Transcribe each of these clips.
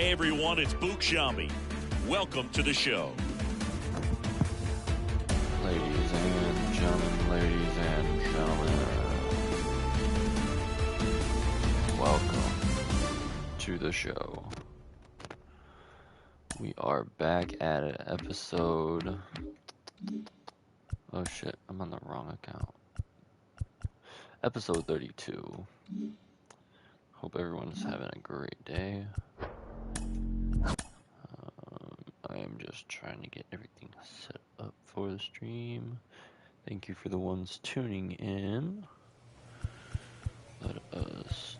Hey everyone, it's Book Shambi. Welcome to the show. Ladies and gentlemen, welcome to the show. We are back at it, episode... Oh shit, I'm on the wrong account. Episode 32. Hope everyone's having a great day. I am just trying to get everything set up for the stream. Thank you for the ones tuning in. Let us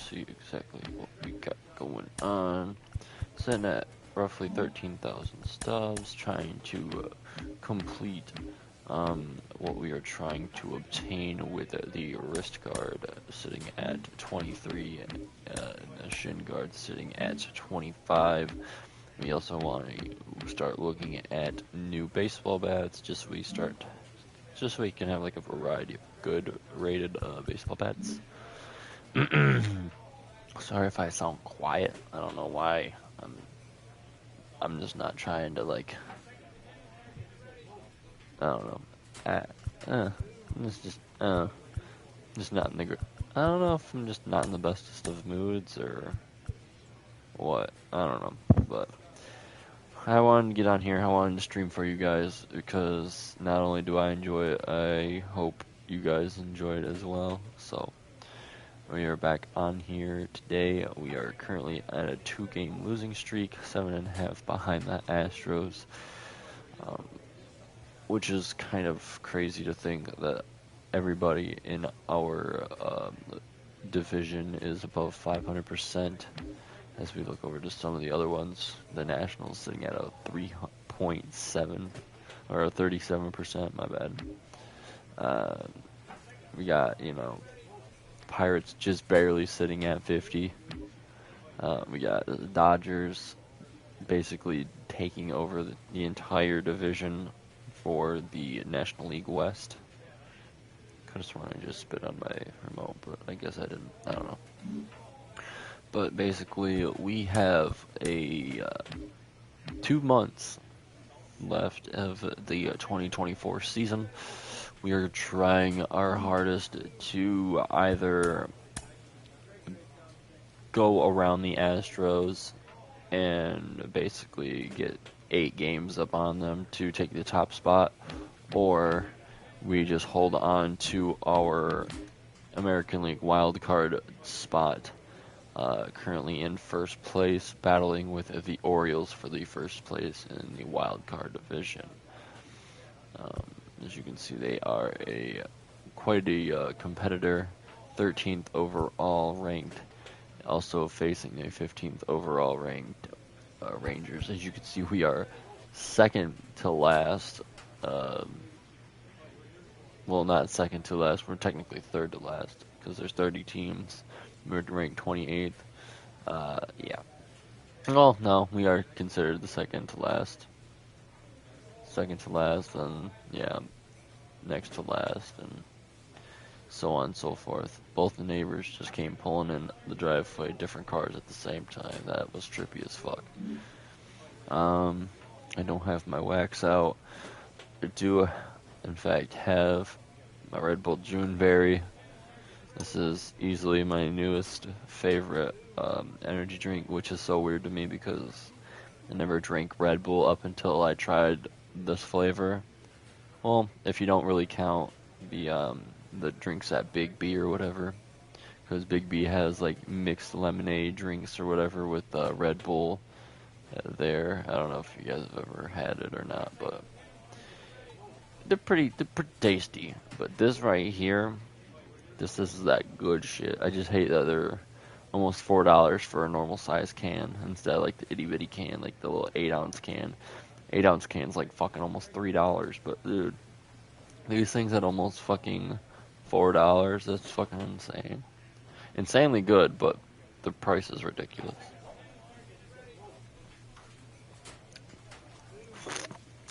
see exactly what we got going on. Sitting at roughly 13,000 stubs, trying to complete what we are trying to obtain with the wrist guard sitting at 23 and the shin guard sitting at 25. We also want to start looking at new baseball bats just so we can have like a variety of good rated baseball bats. Sorry if I sound quiet. I don't know why. I'm just not trying to like. I don't know. It's just not in the. I don't know if I'm just not in the bestest of moods or what. I don't know, but I wanted to get on here. I wanted to stream for you guys because not only do I enjoy it, I hope you guys enjoy it as well. So we are back on here today. We are currently at a 2-game losing streak, 7.5 behind the Astros, which is kind of crazy to think that everybody in our division is above 500%. As we look over to some of the other ones, the Nationals sitting at a 3.7 or a 37%. My bad. We got Pirates just barely sitting at 50. We got the Dodgers basically taking over the entire division for the National League West. Could have sworn I just spit on my remote, but I guess I didn't. I don't know. But basically, we have a 2 months left of the 2024 season. We are trying our hardest to either go around the Astros and basically get 8 games up on them to take the top spot, or we just hold on to our American League wildcard spot. Currently in first place, battling with the Orioles for the first place in the wild card division. As you can see, they are quite a competitor, 13th overall ranked, also facing the 15th overall ranked Rangers. As you can see, we are second to last. Well, not second to last. We're technically third to last because there's 30 teams. We're ranked 28th. Yeah. Well, no, we are considered the second to last. Second to last, and yeah, next to last, and so on and so forth. Both the neighbors just came pulling in the driveway, different cars at the same time. That was trippy as fuck. I don't have my wax out. I do, in fact, have my Red Bull Juneberry. This is easily my newest favorite energy drink, which is so weird to me because I never drank Red Bull up until I tried this flavor. Well, if you don't really count the drinks at Big B or whatever, because Big B has like mixed lemonade drinks or whatever with Red Bull there. I don't know if you guys have ever had it or not, but they're pretty tasty. But this right here, this is that good shit. I just hate that they're almost $4 for a normal size can instead of like the itty bitty can, like the little 8-ounce can. 8-ounce can's like fucking almost $3, but dude, these things at almost fucking $4, that's fucking insane. Insanely good, but the price is ridiculous.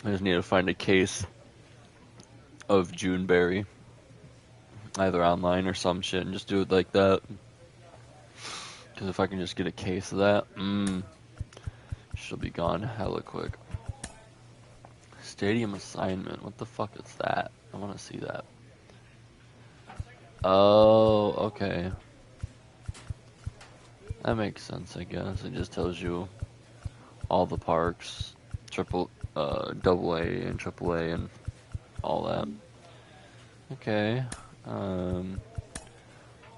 I just need to find a case of Juneberry, either online or some shit, and just do it like that. Because if I can just get a case of that, she'll be gone hella quick. Stadium assignment. What the fuck is that? I want to see that. Oh, okay. That makes sense, I guess. It just tells you all the parks, double A and triple A and all that. Okay.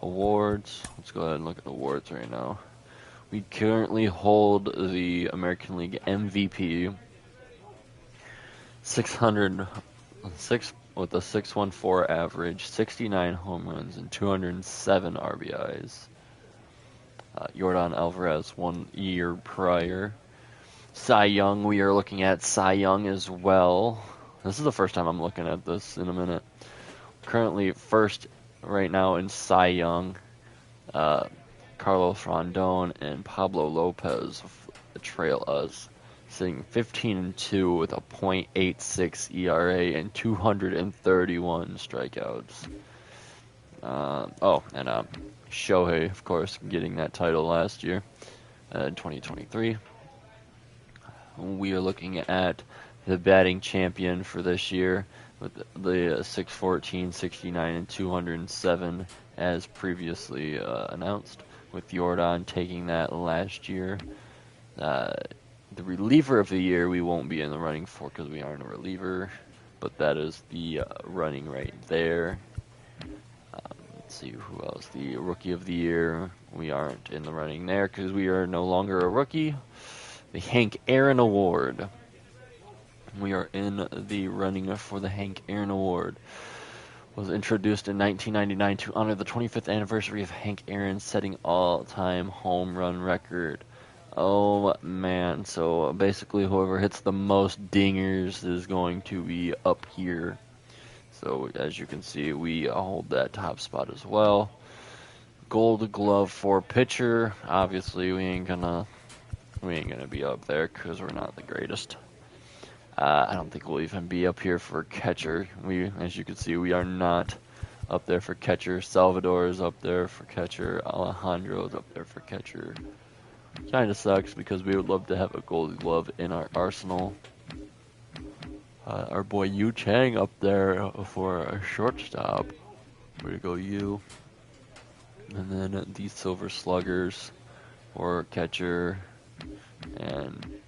Awards. Let's go ahead and look at awards right now. We currently hold the American League MVP. 606 with a 614 average, 69 home runs, and 207 RBIs. Yordan Alvarez 1 year prior. Cy Young, we are looking at Cy Young as well. This is the first time I'm looking at this in a minute. Currently first right now in Cy Young, Carlos Rondon and Pablo Lopez trail us, sitting 15-2 with a .86 ERA and 231 strikeouts. And Shohei, of course, getting that title last year in 2023. We are looking at the batting champion for this year with the 614, 69, and 207 as previously announced, with Yordan taking that last year. The reliever of the year we won't be in the running for because we aren't a reliever, but that is the running right there. Let's see who else. The rookie of the year, we aren't in the running there because we are no longer a rookie. The Hank Aaron Award. We are in the running for the Hank Aaron Award. Was introduced in 1999 to honor the 25th anniversary of Hank Aaron setting all-time home run record. Oh man, so basically whoever hits the most dingers is going to be up here. So as you can see, we hold that top spot as well. Gold Glove for pitcher. Obviously we ain't gonna be up there because we're not the greatest. I don't think we'll even be up here for catcher. As you can see, we are not up there for catcher. Salvador is up there for catcher. Alejandro is up there for catcher. Kind of sucks because we would love to have a Gold Glove in our arsenal. Our boy Yu Chang up there for a shortstop. Way to go, Yu. And then these Silver Sluggers for catcher. And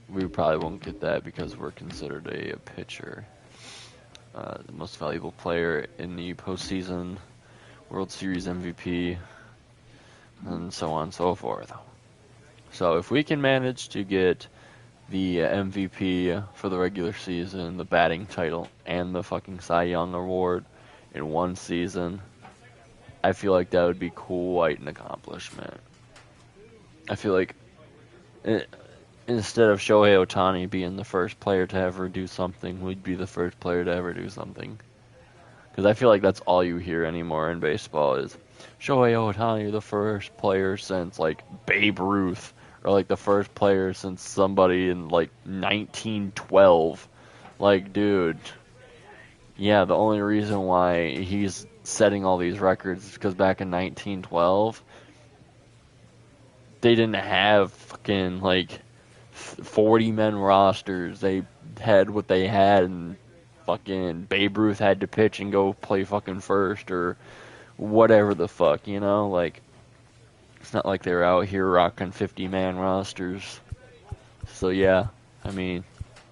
we probably won't get that because we're considered a pitcher. The most valuable player in the postseason, World Series MVP, and so on and so forth. So if we can manage to get the MVP for the regular season, the batting title, and the fucking Cy Young Award in one season, I feel like that would be quite an accomplishment. I feel like instead of Shohei Ohtani being the first player to ever do something, we'd be the first player to ever do something. Because I feel like that's all you hear anymore in baseball is Shohei Ohtani, the first player since like Babe Ruth, or like the first player since somebody in like 1912. Like, dude, yeah, the only reason why he's setting all these records is because back in 1912, they didn't have fucking like 40-man rosters. They had what they had, and fucking Babe Ruth had to pitch and go play fucking first or whatever the fuck, you know? Like, it's not like they're out here rocking 50-man rosters. So yeah, I mean,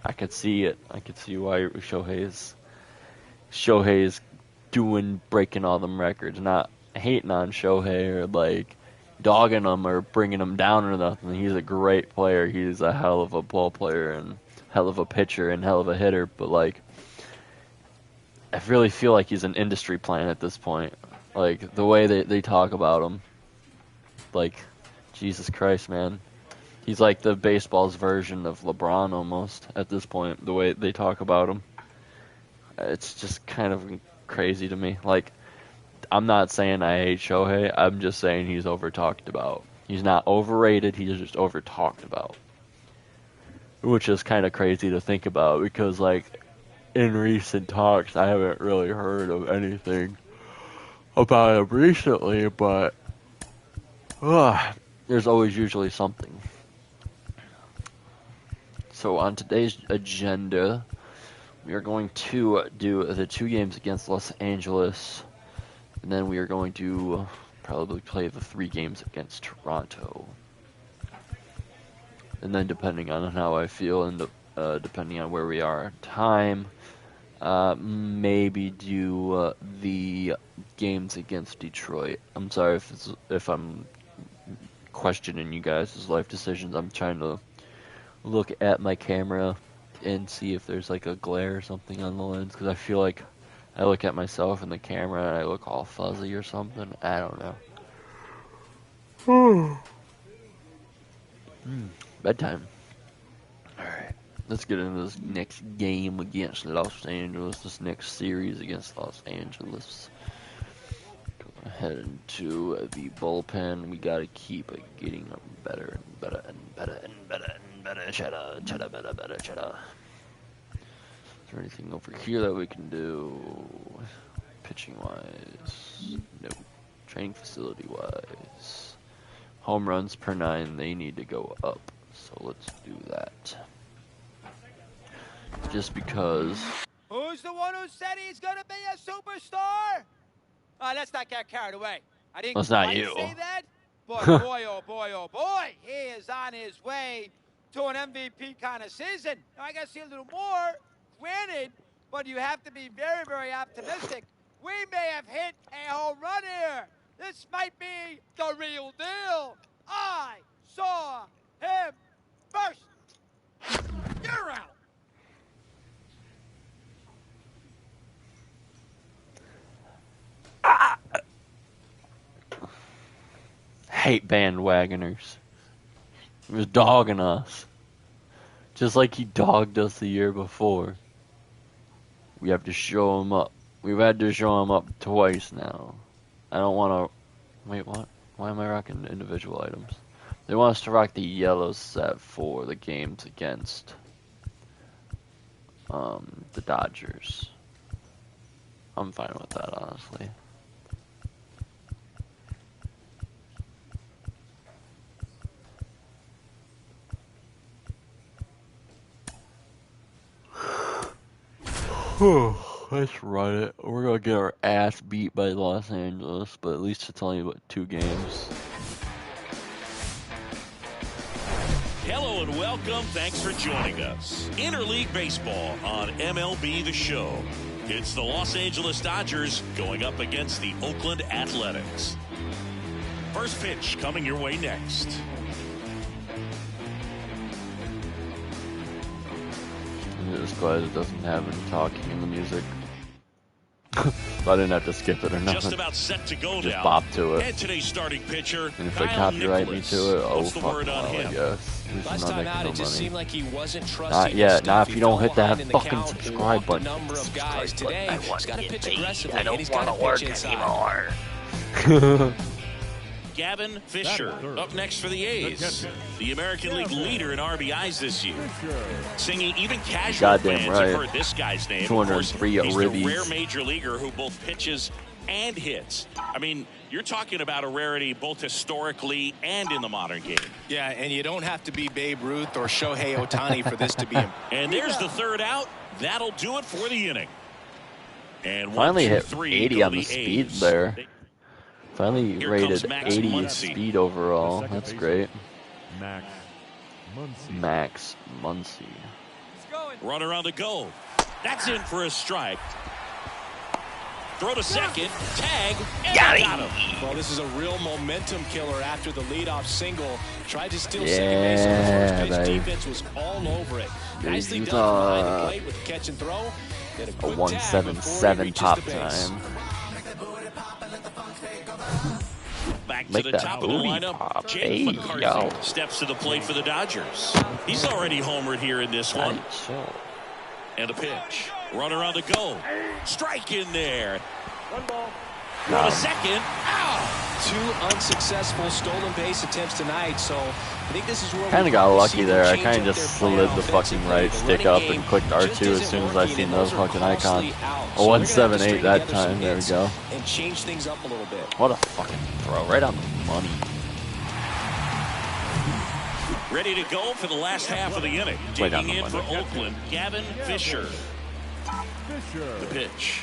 I could see it. I could see why Shohei's breaking all them records. Not hating on Shohei or like dogging him or bringing him down or nothing. He's a great player. He's a hell of a ball player and hell of a pitcher and hell of a hitter. But like, I really feel like he's an industry plant at this point. Like the way they talk about him. Like, Jesus Christ, man. He's like the baseball's version of LeBron almost at this point, the way they talk about him. It's just kind of crazy to me. Like, I'm not saying I hate Shohei. I'm just saying he's over-talked about. He's not overrated. He's just over-talked about. Which is kind of crazy to think about because, like, in recent talks, I haven't really heard of anything about him recently, but there's always usually something. So on today's agenda, we are going to do the 2 games against Los Angeles, and then we are going to probably play the 3 games against Toronto. And then depending on how I feel and depending on where we are in time, maybe do the games against Detroit. I'm sorry if I'm questioning you guys' life decisions. I'm trying to look at my camera and see if there's like a glare or something on the lens, because I feel like I look at myself in the camera and I look all fuzzy or something. I don't know. Bedtime. Alright, let's get into this next game against Los Angeles, this next series against Los Angeles. Go ahead into the bullpen. We gotta keep getting better and better and better and better and better. Cheddar, better, cheddar. Is there anything over here that we can do? Pitching wise? No. Training facility wise. Home runs per 9, they need to go up. So let's do that. Just because. Who's the one who said he's gonna be a superstar? Let's not get carried away. I didn't That's not quite you. say that, but boy, oh boy, oh boy, he is on his way to an MVP kind of season. Now, I gotta see a little more, granted, but you have to be very, very optimistic. We may have hit a home run here. This might be the real deal. I saw him first. You're out. Hate bandwagoners. He was dogging us. Just like he dogged us the year before. We have to show him up. We've had to show him up twice now. I don't want to... Wait, what? Why am I rocking individual items? They want us to rock the yellow set for the games against the Dodgers. I'm fine with that, honestly. Let's run it. We're gonna get our ass beat by Los Angeles, but at least it's only what 2 games. Hello and welcome. Thanks for joining us. Interleague Baseball on MLB The Show. It's the Los Angeles Dodgers going up against the Oakland Athletics. First pitch coming your way next. I'm just glad it doesn't have any talking in the music. So I didn't have to skip it or nothing. Just about set to go just now. bop to it. And today's starting pitcher, And if they Kyle copyright Nicholas. me to it, oh What's the fuck, word on well, I him? guess. At least I'm Last not time making out, no it just money. seemed like he wasn't trusting Not yet. his Not stuff. if He you don't fell hit that behind in the fucking count, subscribe walked a button. number of guys today. I He's want got to to pitch get aggressively. paid. I and don't he's want got to work pitch inside. anymore. Gavin Fisher up next for the A's. The American League leader in RBIs this year. Singing even casual Goddamn fans right. have heard this guy's name. Of course, 203 he's the ribbies. rare major leaguer who both pitches and hits. I mean, you're talking about a rarity both historically and in the modern game. Yeah, and you don't have to be Babe Ruth or Shohei Ohtani for this to be. And there's the third out. That'll do it for the inning. And Finally 1, 2, hit 3 80 go on the A's. speed there. Finally Here rated comes Max 80 Muncy. speed overall. That's great. Max Muncy. Max Muncy. Runner on the go. That's in for a strike. Throw to second. Tag. And got him. Well, this is a real momentum killer after the leadoff single. Tried to steal Yeah, second base on the first pitch. baby. Defense was all over it. Nicely He's, done from behind the plate with the catch and throw. Did a A quick tag 177 before he pop reaches the base. time. Back to Make the that top of the booty lineup. pop. Jake Hey, McCarthy yo. steps to the plate for the Dodgers. He's already homered here in this one. Nice shot. And a pitch. Runner on the go. Strike in there. Throw No. to second. Ow! 2 unsuccessful stolen base attempts tonight, so I think this is where Kind we of got probably lucky see them there. I change kind up of their just plan slid the fucking offensively. right The stick running up game and clicked just R2 as isn't soon as I working, seen and those those are fucking icons. costly outs. A So they're gonna have to 178 string that together some time. There we hits go. and change things up a little bit. What a fucking throw. Right on the money. Ready to go for the last half of the inning. Digging in for Oakland, Gavin Fisher. The pitch.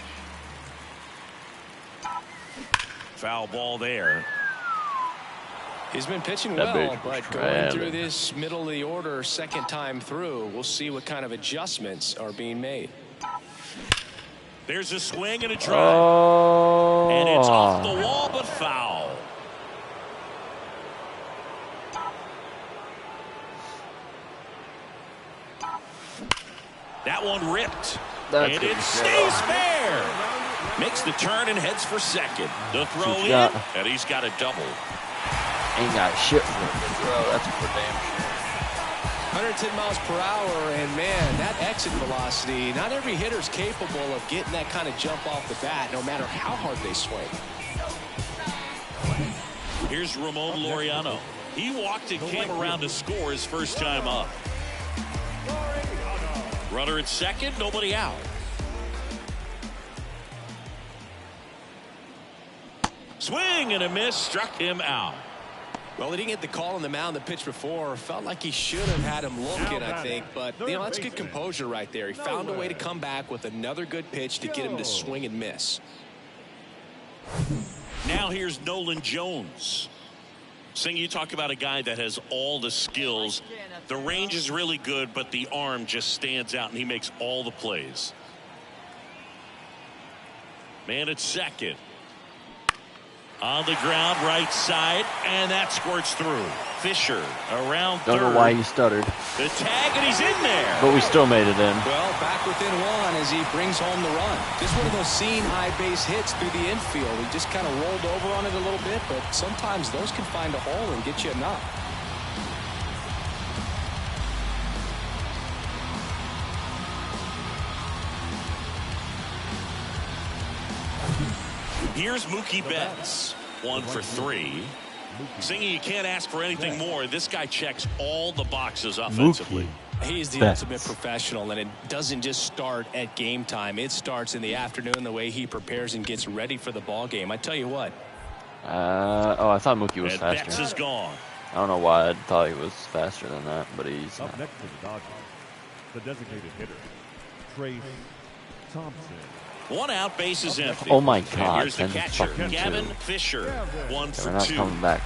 Foul ball there. He's been pitching well, but going through this middle of the order second time through, we'll see what kind of adjustments are being made. There's a swing and a drive. And it's off the wall, but foul. That one ripped. And it stays fair. Makes the turn and heads for second. The throw in, and he's got a double. Ain't got shit for a good throw. That's for damn sure. 110 miles per hour, and man, that exit velocity, not every hitter's capable of getting that kind of jump off the bat, no matter how hard they swing. Here's Ramon Laureano. He walked and came around to score his first time up. Runner at second, nobody out. Swing and a miss, struck him out. Well, he didn't get the call on the mound the pitch before. Felt like he should have had him looking, I think. But, you know, that's good composure right there. He found a way to come back with another good pitch to get him to swing and miss. Now here's Nolan Jones. Sing, you talk about a guy that has all the skills. The range is really good, but the arm just stands out, and he makes all the plays. Man at second. On the ground, right side, and that squirts through. Fisher around third. Don't know why he stuttered. The tag, and he's in there. But we still made it in. Well, back within one as he brings home the run. Just one of those seeing high base hits through the infield. He just kind of rolled over on it a little bit, but sometimes those can find a hole and get you a knock. Here's Mookie Betts, 1 for 3. Singy, you can't ask for anything more. This guy checks all the boxes offensively. He's the ultimate professional, and it doesn't just start at game time. It starts in the afternoon, the way he prepares and gets ready for the ball game. I tell you what. I thought Mookie was faster. Betts is gone. I don't know why I thought he was faster than that, but he's not. Up next to the Dodgers, the designated hitter, Trace Thompson. 1 out, base is empty. Oh my God! Here's the catcher, Gavin Fisher, 1 for 2. They're not coming back.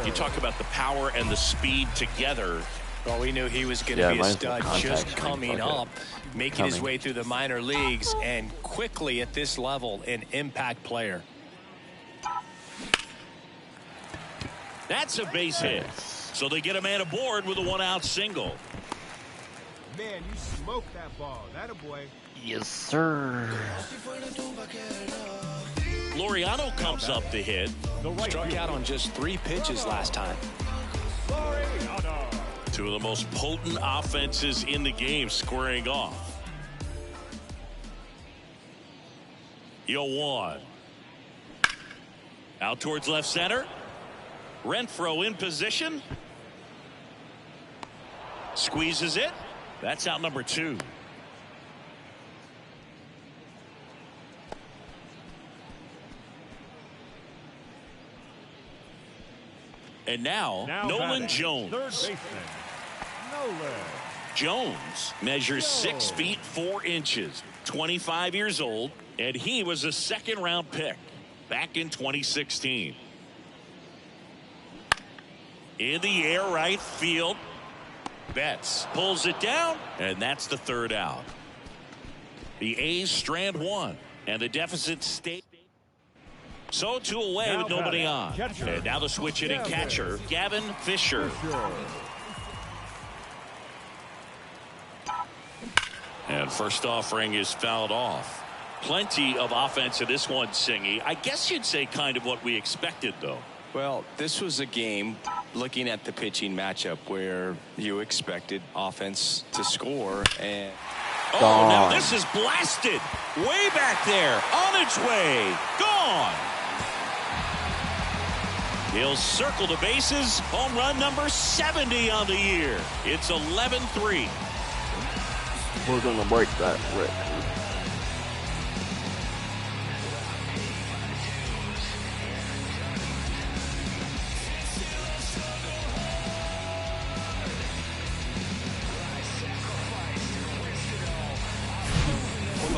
You talk about the power and the speed together. Well, we knew he was going to be a stud just coming up, making his way through the minor leagues, and quickly at this level, an impact player. That's a base hit. So they get a man aboard with a 1-out single. Man, you smoked that ball. That a boy. Yes, sir. Laureano comes up to hit. Struck out on just 3 pitches last time. 2 of the most potent offenses in the game squaring off. 0-1. Out towards left center. Renfroe in position. Squeezes it. That's out number 2. And now Nolan Jones. Third baseman, Nolan. Jones measures 6 feet 4 inches, 25 years old, and he was a second-round pick back in 2016. In the air, right field. Betts pulls it down, and that's the 3rd out. The A's strand 1, and the deficit stays. So 2 away with nobody on. Catcher. And now the switch hitting catcher, Gavin Fisher. And first offering is fouled off. Plenty of offense in this one, Singy. I guess you'd say kind of what we expected, though. Well, this was a game, looking at the pitching matchup, where you expected offense to score. And now this is blasted. Way back there. On its way. Gone. He'll circle the bases. Home run number 70 on the year. It's 11-3. We're going to break that record.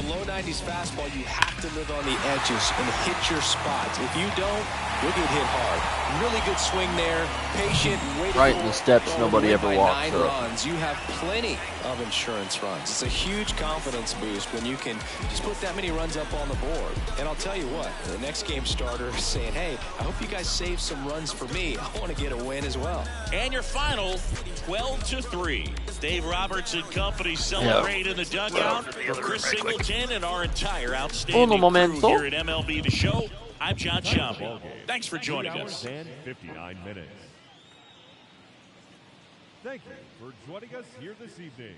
a low 90s fastball, you have to live on the edges and hit your spots. If you don't, you'll get hit hard. Really good swing there. Patient, waiting. Right in the steps, nobody ever walks 9 up. runs. You have plenty of insurance runs. It's a huge confidence boost when you can just put that many runs up on the board. And I'll tell you what, the next game starter is saying, hey, I hope you guys save some runs for me. I want to get a win as well. And your final, 12-3. Dave Roberts and company celebrate in the dugout. For Chris Singleton and our entire outstanding crew here at MLB The Show, I'm John Sciambi. Thanks for joining us. 59 minutes. Thank you for joining us here this evening.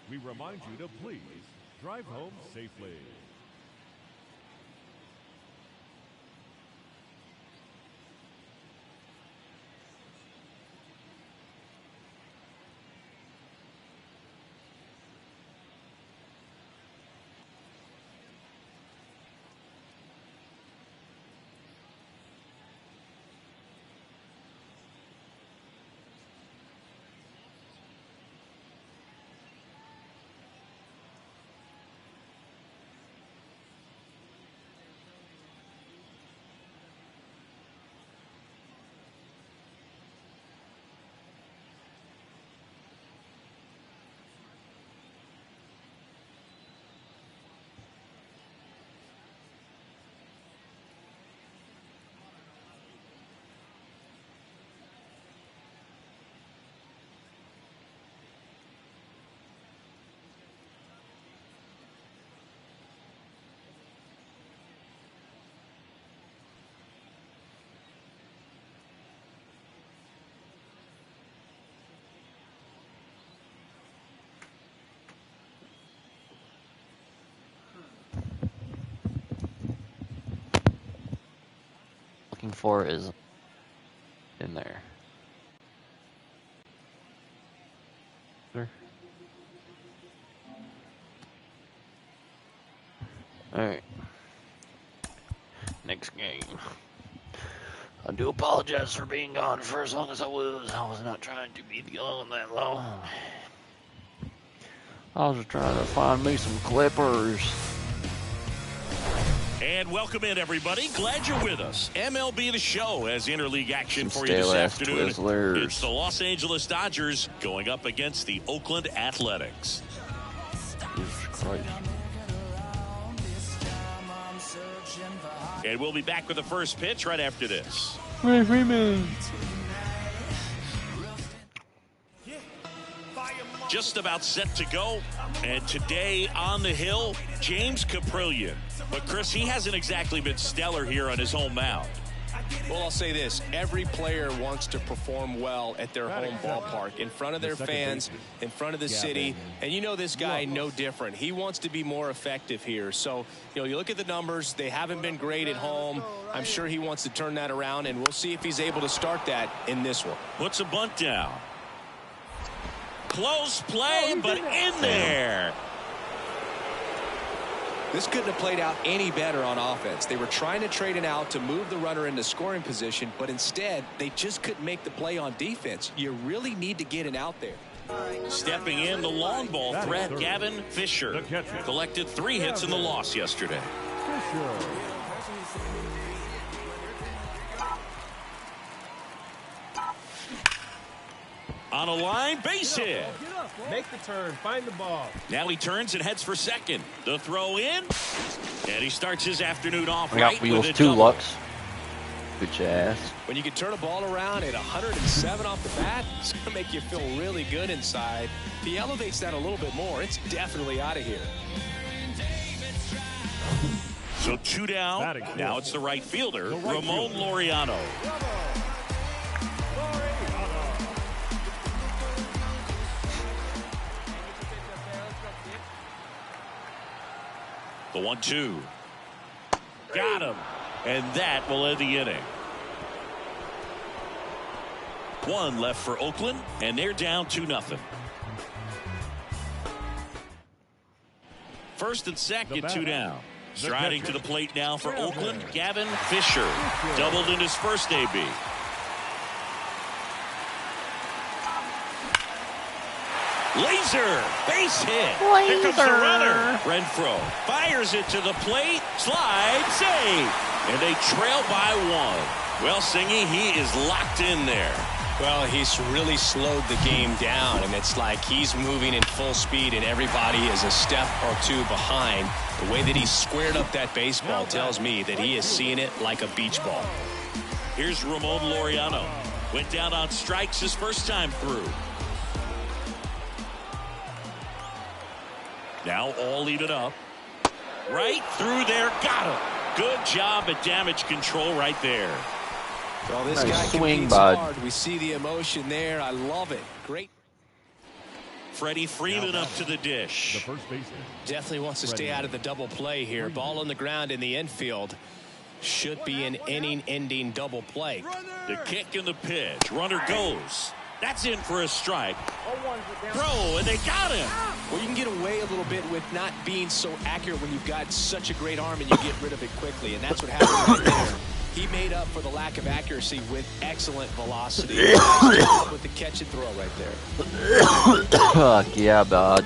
We remind you to please drive home safely. For is in there. Sure. Alright. Next game. I do apologize for being gone for as long as I was. I was not trying to be gone that long. I was just trying to find me some clippers. And welcome in, everybody. Glad you're with us. MLB The Show has interleague action for you this afternoon. Twizzlers. It's the Los Angeles Dodgers going up against the Oakland Athletics. Jesus Christ. And we'll be back with the first pitch right after this. Just about set to go. And today on the hill, James Caprillion. But, Chris, he hasn't exactly been stellar here on his home mound. Well, I'll say this. Every player wants to perform well at their home ballpark, in front of their fans, in front of the city. And you know this guy no different. He wants to be more effective here. So, you know, you look at the numbers. They haven't been great at home. I'm sure he wants to turn that around, and we'll see if he's able to start that in this one. Puts a bunt down. Close play, but in there. This couldn't have played out any better on offense. They were trying to trade it out to move the runner into scoring position, but instead they just couldn't make the play on defense. You really need to get it out there. Stepping in, the long ball threat, Gavin Fisher. Collected 3 hits in the loss yesterday. On a line, base hit. Make the turn, find the ball. Now he turns and heads for second. The throw in, and he starts his afternoon off I got right wheels with a too, double. Lux. Bitch ass. When you can turn a ball around at 107 off the bat, it's going to make you feel really good inside. If he elevates that a little bit more, it's definitely out of here. So 2 down. Now it's the right fielder, Ramon Laureano. The 1-2. Got him. And that will end the inning. 1 left for Oakland, and they're down 2-0. First and second, 2 down. Striding to the plate now for Oakland, Gavin Fisher. Doubled in his first AB. Laser, base hit. Here comes the runner. Renfroe fires it to the plate. Slide, save. And they trail by 1. Well, Singy, he is locked in there. Well, he's really slowed the game down, and it's like he's moving in full speed, and everybody is a step or two behind. The way that he squared up that baseball tells me that he is seeing it like a beach ball. Here's Ramon Laureano. Went down on strikes his first time through. Now all even up. Right through there. Got him. Good job at damage control right there. Well, this nice guy swing, competes bud. hard. We see the emotion there. I love it. Great. Freddie Freeman up to the The dish. first baseman. Definitely wants to stay out of the double play here. Ball on the ground in the infield. Should be an inning-ending double play. The kick and the pitch. Runner goes. That's in for a strike. Throw, and they got him. Well, you can get away a little bit with not being so accurate when you've got such a great arm and you get rid of it quickly. And that's what happened right there. He made up for the lack of accuracy with excellent velocity. With the catch and throw right there. Fuck yeah, dog.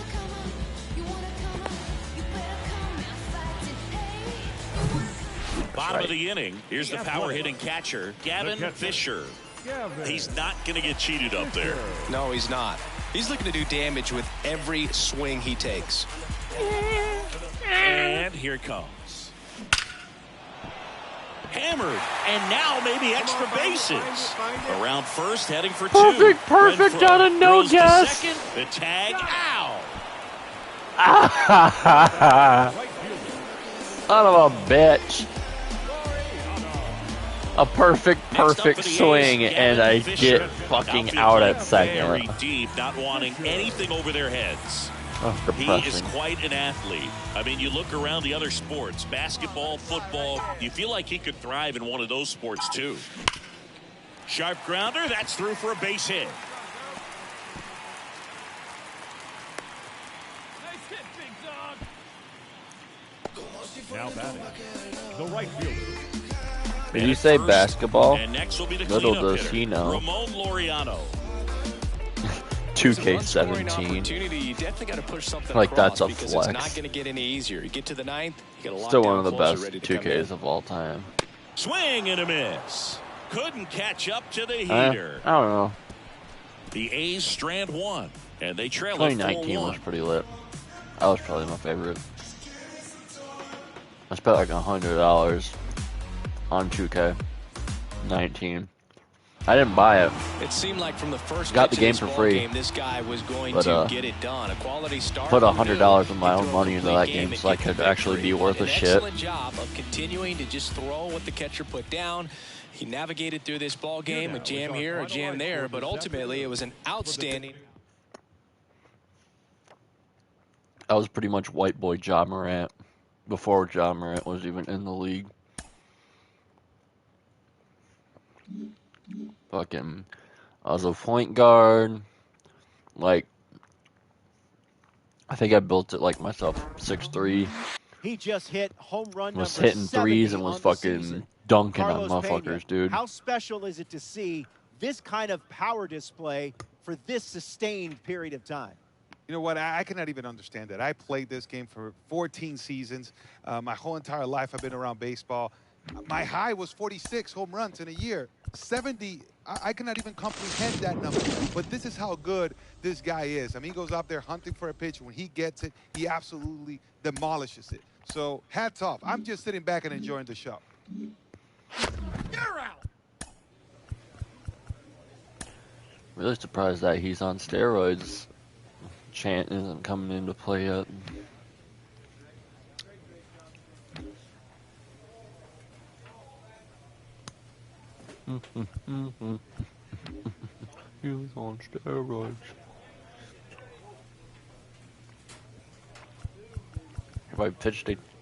Bottom of the inning. Here's the power-hitting catcher, Gavin catcher. Fisher. Gavin. He's not going to get cheated up there. No, he's not. He's looking to do damage with every swing he takes. And here it comes. Hammered, and now maybe extra bases. Around first, heading for 2. Perfect Renfroe on a no throws to guess. second. The tag, ow. Son of a bitch. A perfect swing, and I get fucking out at Very second. deep, not wanting anything over their heads. Oh, He is depressing. quite an athlete. I mean, you look around the other sports, basketball, football, you feel like he could thrive in one of those sports too. Sharp grounder, that's through for a base hit. Now batting. The right fielder. Did you say First, basketball? And next will be the Little cleanup does hitter, he know. Ramon Laureano. 2K17. Opportunity, you definitely got to push something Like, across that's a because flex. it's not going to get any easier. You get to the 9th, you got to lock Still down one of the closer, best ready to come in. 2Ks of all time. Swing and a miss. Couldn't catch up to the I heater. don't know. The A's strand 1, and they trail it 2019 was 4-1. pretty lit. That was probably my favorite. I spent like $100 on 2K19. I didn't buy it. It seemed like from the first Got the pitch of game this for ball free. game, this guy was going But, to get it done. A quality start. Put Who $100 knew? of my He'd own throw a money into complete that game and so I get could the actually be victory. worth a An shit. excellent job of continuing to just throw what the catcher put down. He navigated through this ball game, a jam here, a jam there, but ultimately it was an outstanding. I was pretty much white boy Ja Morant before Ja Morant was even in the league. Fucking, I was a point guard. Like, I think I built it like myself, 6'3". He just hit home run Was number hitting threes 70 and was on the fucking season. dunking Carlos on Pena, motherfuckers, dude. How special is it to see this kind of power display for this sustained period of time? You know what? I cannot even understand that. I played this game for 14 seasons. My whole entire life I've been around baseball. My high was 46 home runs in a year. 70, I cannot even comprehend that number. But this is how good this guy is. I mean, he goes out there hunting for a pitch. When he gets it, he absolutely demolishes it. So hats off. I'm just sitting back and enjoying the show. You're out. Really surprised that he's on steroids. Chant isn't coming into play yet. He was on steroids.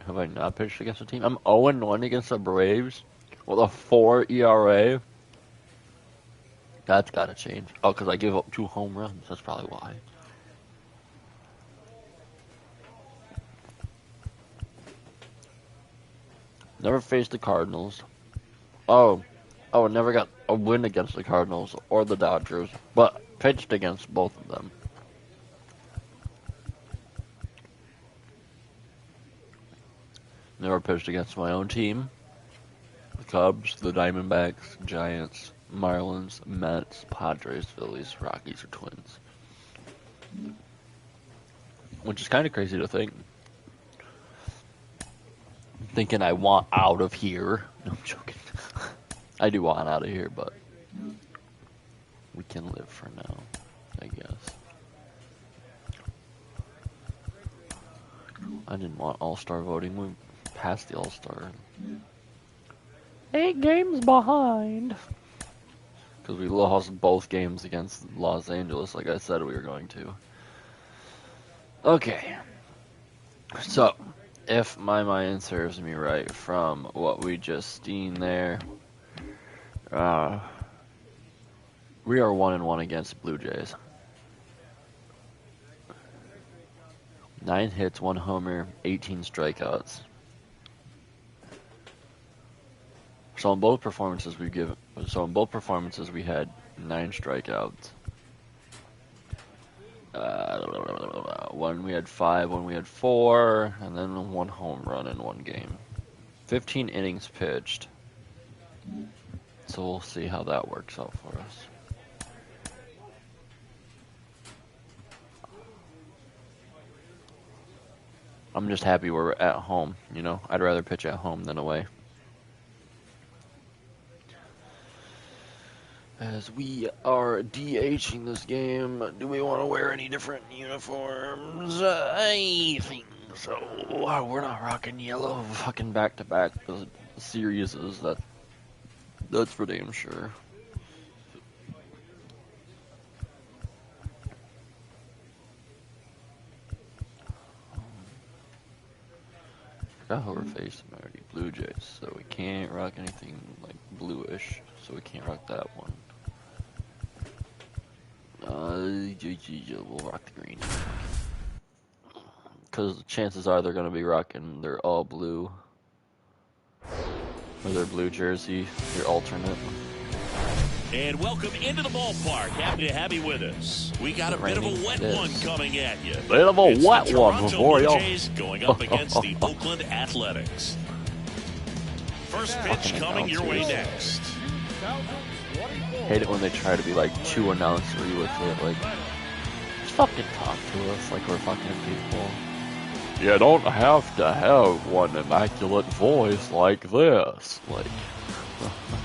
Have I not pitched against a team? I'm 0-1 against the Braves with a 4 ERA. That's gotta change. Oh, because I give up 2 home runs. That's probably why. Never faced the Cardinals. Oh, never got a win against the Cardinals or the Dodgers, but pitched against both of them. Never pitched against my own team. The Cubs, the Diamondbacks, Giants, Marlins, Mets, Padres, Phillies, Rockies, or Twins. Which is kind of crazy to think. Thinking I want out of here. No, I'm joking. I do want out of here, but we can live for now, I guess. I didn't want All-Star voting. We passed the All-Star. 8 games behind. Because we lost both games against Los Angeles, like I said we were going to. Okay. So, if my mind serves me right from what we just seen there, we are 1-1 against Blue Jays. 9 hits, 1 homer, 18 strikeouts. So in both performances we had 9 strikeouts. One we had 5, one we had 4, and then 1 home run in 1 game. 15 innings pitched. So we'll see how that works out for us. I'm just happy we're at home, you know. I'd rather pitch at home than away. As we are DHing this game, do we want to wear any different uniforms? I think so. Wow, we're not rocking yellow fucking back-to-back series. That's for damn sure. I forgot how we're facing already. Blue Jays, so we can't rock anything like bluish, so we can't rock that one. We'll rock the green. Because chances are they're going to be rocking their all blue. Or their blue jersey, your alternate. And welcome into the ballpark. Happy to have you with us. We got a bit of a wet one coming at you. Bit of a wet one before y'all. Going up against the Oakland Athletics. First pitch coming your way next. Hate it when they try to be like too announcery with it. Like, just fucking talk to us like we're fucking people. You don't have to have one immaculate voice like this. Like,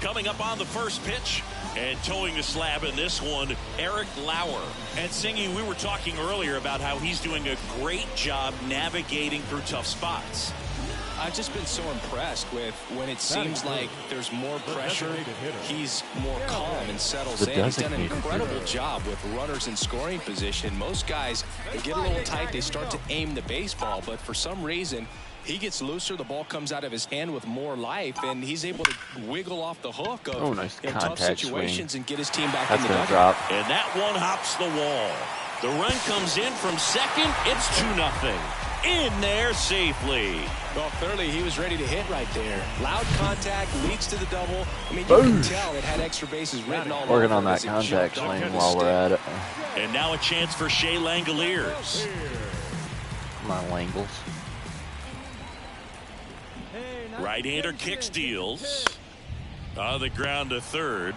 coming up on the first pitch and towing the slab in this one, Eric Lauer. And Singy, we were talking earlier about how he's doing a great job navigating through tough spots. I've just been so impressed with when it seems like there's more pressure, he's more calm and settles in. He's done an incredible job with runners in scoring position. Most guys, they get a little tight, they start to aim the baseball, but for some reason, he gets looser, the ball comes out of his hand with more life, and he's able to wiggle off the hook of nice in tough situations swing. And get his team back That's in the gonna dugout. drop. And that one hops the wall. The run comes in from second. It's 2-0. In there safely. Well, clearly he was ready to hit right there. Loud contact leads to the double. I mean, you can tell it had extra bases written all over. Working on that contact swing while we're at it. And now a chance for Shea Langoliers. Come on, Langles. Right-hander kick steals. On the ground to third.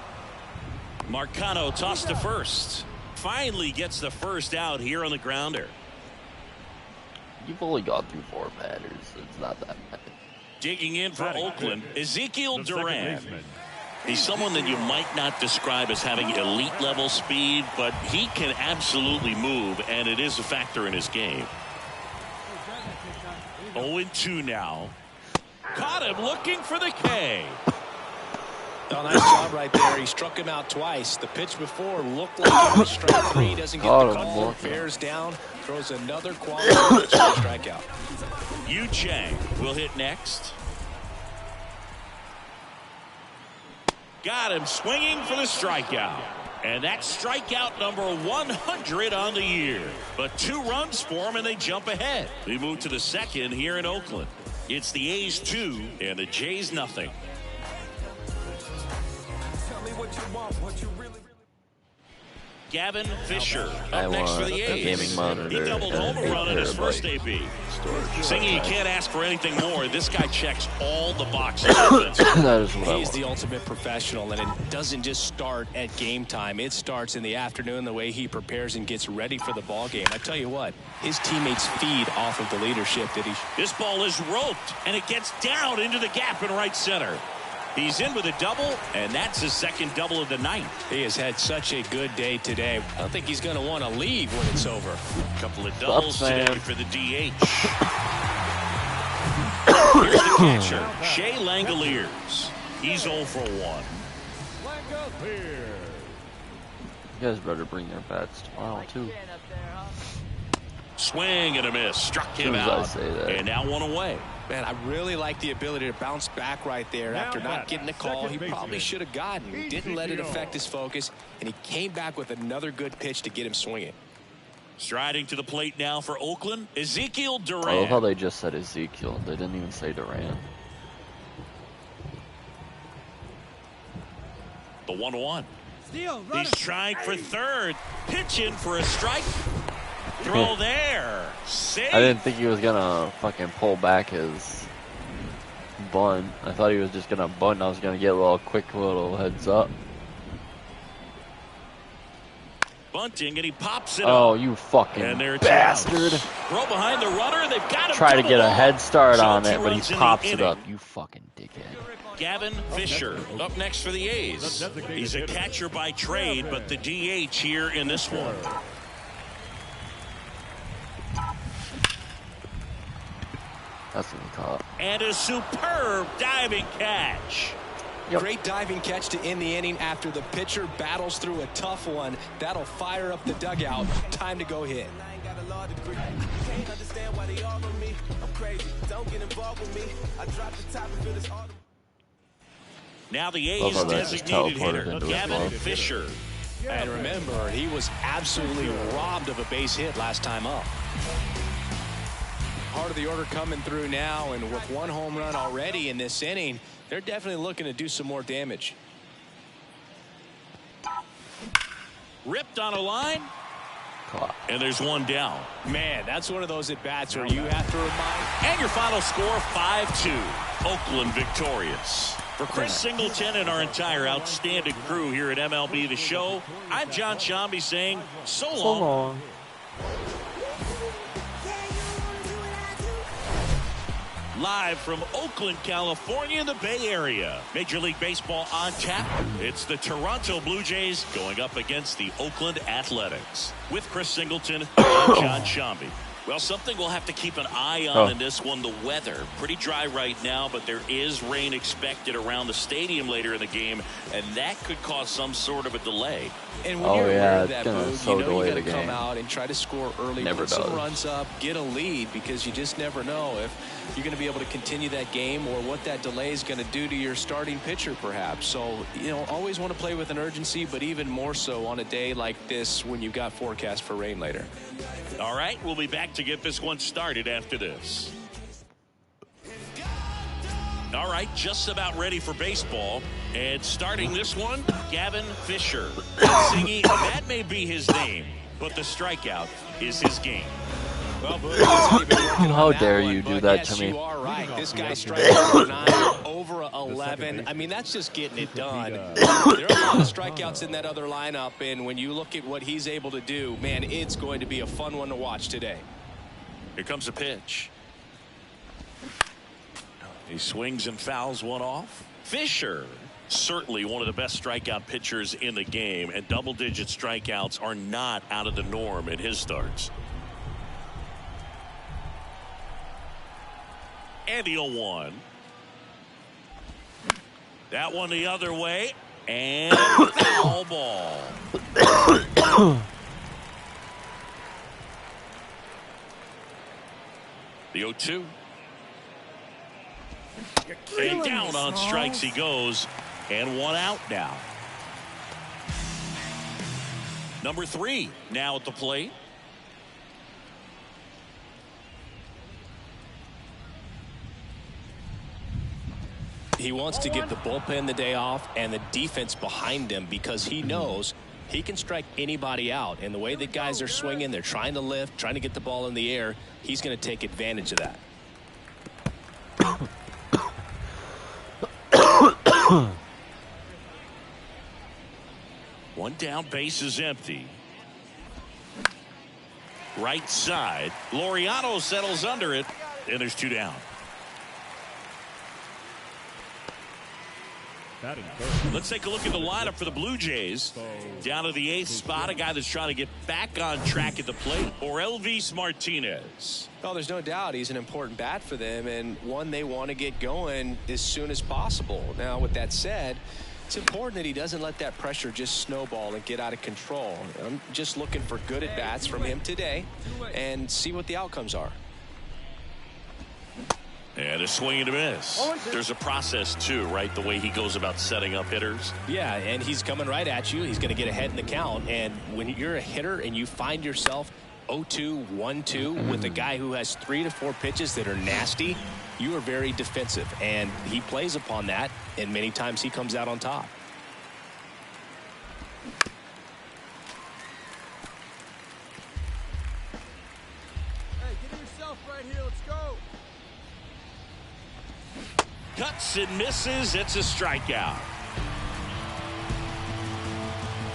Marcano tossed to first. Finally gets the first out here on the grounder. You've only gone through 4 batters. It's not that bad. Digging in for Oakland, Ezekiel Duran. He's someone that you might not describe as having elite level speed, but he can absolutely move, and it is a factor in his game. 0-2 now. Caught him looking for the K. Oh, nice job right there. He struck him out twice. The pitch before looked like it was strike 3. Doesn't get the call. Bears down. Throws another quality pitch for a strikeout. Yu Chang will hit next. Got him swinging for the strikeout. And that's strikeout number 100 on the year. But 2 runs for him, and they jump ahead. We move to the second here in Oakland. It's the A's 2 and the Jays nothing. Gavin Fisher I up next want for the a A's. gaming monitor. He doubled and home a run in his 8 first terabyte AB. storage. Singy, you can't ask for anything more. This guy checks all the boxes. That is what I He's want. the ultimate professional, and it doesn't just start at game time. It starts in the afternoon, the way he prepares and gets ready for the ball game. I tell you what, his teammates feed off of the leadership that he's. This ball is roped, and it gets down into the gap in right center. He's in with a double, and that's his second double of the night. He has had such a good day today. I don't think he's going to want to leave when it's over. A couple of doubles man. today for the DH. Here's the catcher, Shea Langoliers. He's 0 for 1. You guys better bring your bats tomorrow, too. Swing and a miss. Struck him As soon as I out. say that. And now one away. Man, I really like the ability to bounce back right there after not back, getting the call second he baseman. probably should have gotten. He didn't let it affect his focus, and he came back with another good pitch to get him swinging. Striding to the plate now for Oakland, Ezekiel I love how Duran. they just said Ezekiel. They didn't even say Duran. The 1-1. He's trying for third. Pitching for a strike. Throw there. Safe. I didn't think he was gonna fucking pull back his bunt. I thought he was just gonna bunt. I was gonna get a little quick little heads up. Bunting, and he pops it Oh, up. you fucking And there it's bastard! out. Throw behind the runner. They've got him. Try to get a head start So on 2 it, but he runs in the pops it inning. up. You fucking dickhead. Gavin Fisher up next for the A's. He's a catcher by trade, but the DH here in this one. That's what he caught. And a superb diving catch. Yep. Great diving catch to end the inning after the pitcher battles through a tough one. That'll fire up the dugout. Time to go hit. Now the Love A's how that just designated teleported hitter, into his Gavin glove. Fisher. And remember, he was absolutely robbed of a base hit last time up. Part of the order coming through now, and with 1 home run already in this inning, they're definitely looking to do some more damage. Ripped on a line, Caught. and there's 1 down. Man, that's one of those at-bats where you have to remind. And your final score, 5-2. Oakland victorious. For Chris Singleton and our entire outstanding crew here at MLB The Show, I'm John Shambi saying so long. So long. Live from Oakland, California, the Bay Area. Major League Baseball on tap. It's the Toronto Blue Jays going up against the Oakland Athletics. With Chris Singleton, I'm John Shambi. Well, something we'll have to keep an eye on in this one, the weather. Pretty dry right now, but there is rain expected around the stadium later in the game, and that could cause some sort of a delay. And when Oh, you're yeah, aware of it's that, gonna Boog, so you know delay you got the to come game. out and try to score early, Never put some does. runs up, get a lead, because you just never know if you're going to be able to continue that game or what that delay is going to do to your starting pitcher, perhaps. So, you know, always want to play with an urgency, but even more so on a day like this when you've got forecast for rain later. All right, we'll be back to get this one started after this. All right, just about ready for baseball. And starting this one, Gavin Fisher. Singy, that may be his name, but the strikeout is his game. Well, Boog, I'll tell you, been working on How that dare one, you do but that yes, to me. You are right. This guy strikes out 9 over 11. I mean, that's just getting it done. There are a lot of strikeouts in that other lineup, and when you look at what he's able to do, man, it's going to be a fun one to watch today. Here comes a pitch. He swings and fouls one off. Fisher, certainly one of the best strikeout pitchers in the game, and double-digit strikeouts are not out of the norm in his starts. And the 0-1. That one the other way. And foul ball. The 0-2. And down on strikes he goes. And 1 out now. Number 3 now at the plate. He wants to give the bullpen the day off and the defense behind him because he knows he can strike anybody out. And the way that guys are swinging, they're trying to lift, trying to get the ball in the air. He's going to take advantage of that. One down, base is empty. Right side. Laureano settles under it, and there's 2 down. Let's take a look at the lineup for the Blue Jays. Down to the 8th spot, a guy that's trying to get back on track at the plate, Orelvis Martinez. Oh, there's no doubt he's an important bat for them, and one they want to get going as soon as possible. Now, with that said, it's important that he doesn't let that pressure just snowball and get out of control. I'm just looking for good at-bats from him today and see what the outcomes are. And a swing and a miss. There's a process, too, right? The way he goes about setting up hitters. Yeah, and he's coming right at you. He's going to get ahead in the count. And when you're a hitter and you find yourself 0-2, 1-2 with a guy who has 3 to 4 pitches that are nasty, you are very defensive. And he plays upon that, and many times he comes out on top. Hey, get yourself right here. Let's go. Cuts and misses. It's a strikeout.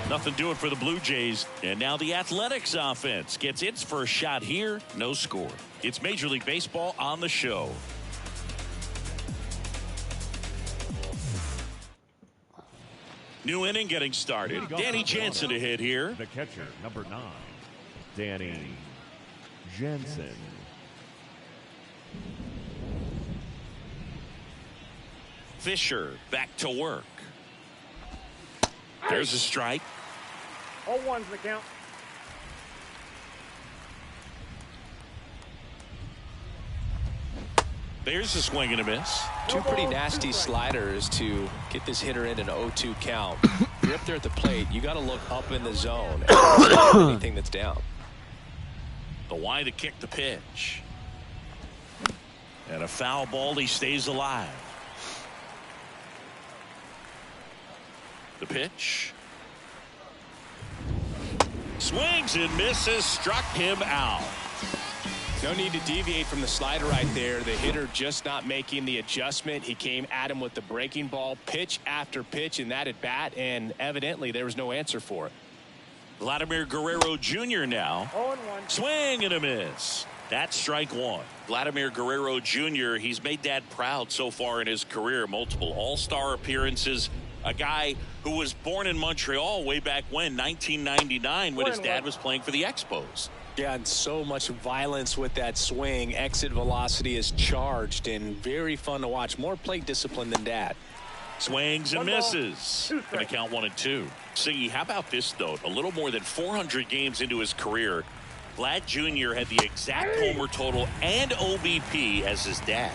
Nothing doing for the Blue Jays. And now the Athletics offense gets its first shot here. No score. It's Major League Baseball on the show. New inning getting started. Danny Jansen to hit here. The catcher, number 9, Danny Jansen. Fisher back to work. There's a strike. 0-1's the count. There's a swing and a miss. 2 pretty nasty sliders to get this hitter in an 0-2 count. You're up there at the plate. You got to look up in the zone and anything that's down. The wide to kick the pitch. And a foul ball. He stays alive. The pitch. Swings and misses. Struck him out. No need to deviate from the slider right there. The hitter just not making the adjustment. He came at him with the breaking ball, pitch after pitch in that at bat, and evidently there was no answer for it. Vladimir Guerrero Jr. now. 0-1. Swing and a miss. That's strike 1. Vladimir Guerrero Jr., he's made Dad proud so far in his career. Multiple all-star appearances. A guy who was born in Montreal way back when, 1999, when his dad was playing for the Expos. Yeah, and so much violence with that swing. Exit velocity is charged and very fun to watch. More plate discipline than Dad. Swings and misses. Going to count 1-2. See, how about this, though? A little more than 400 games into his career, Vlad Jr. had the exact homer total and OBP as his dad.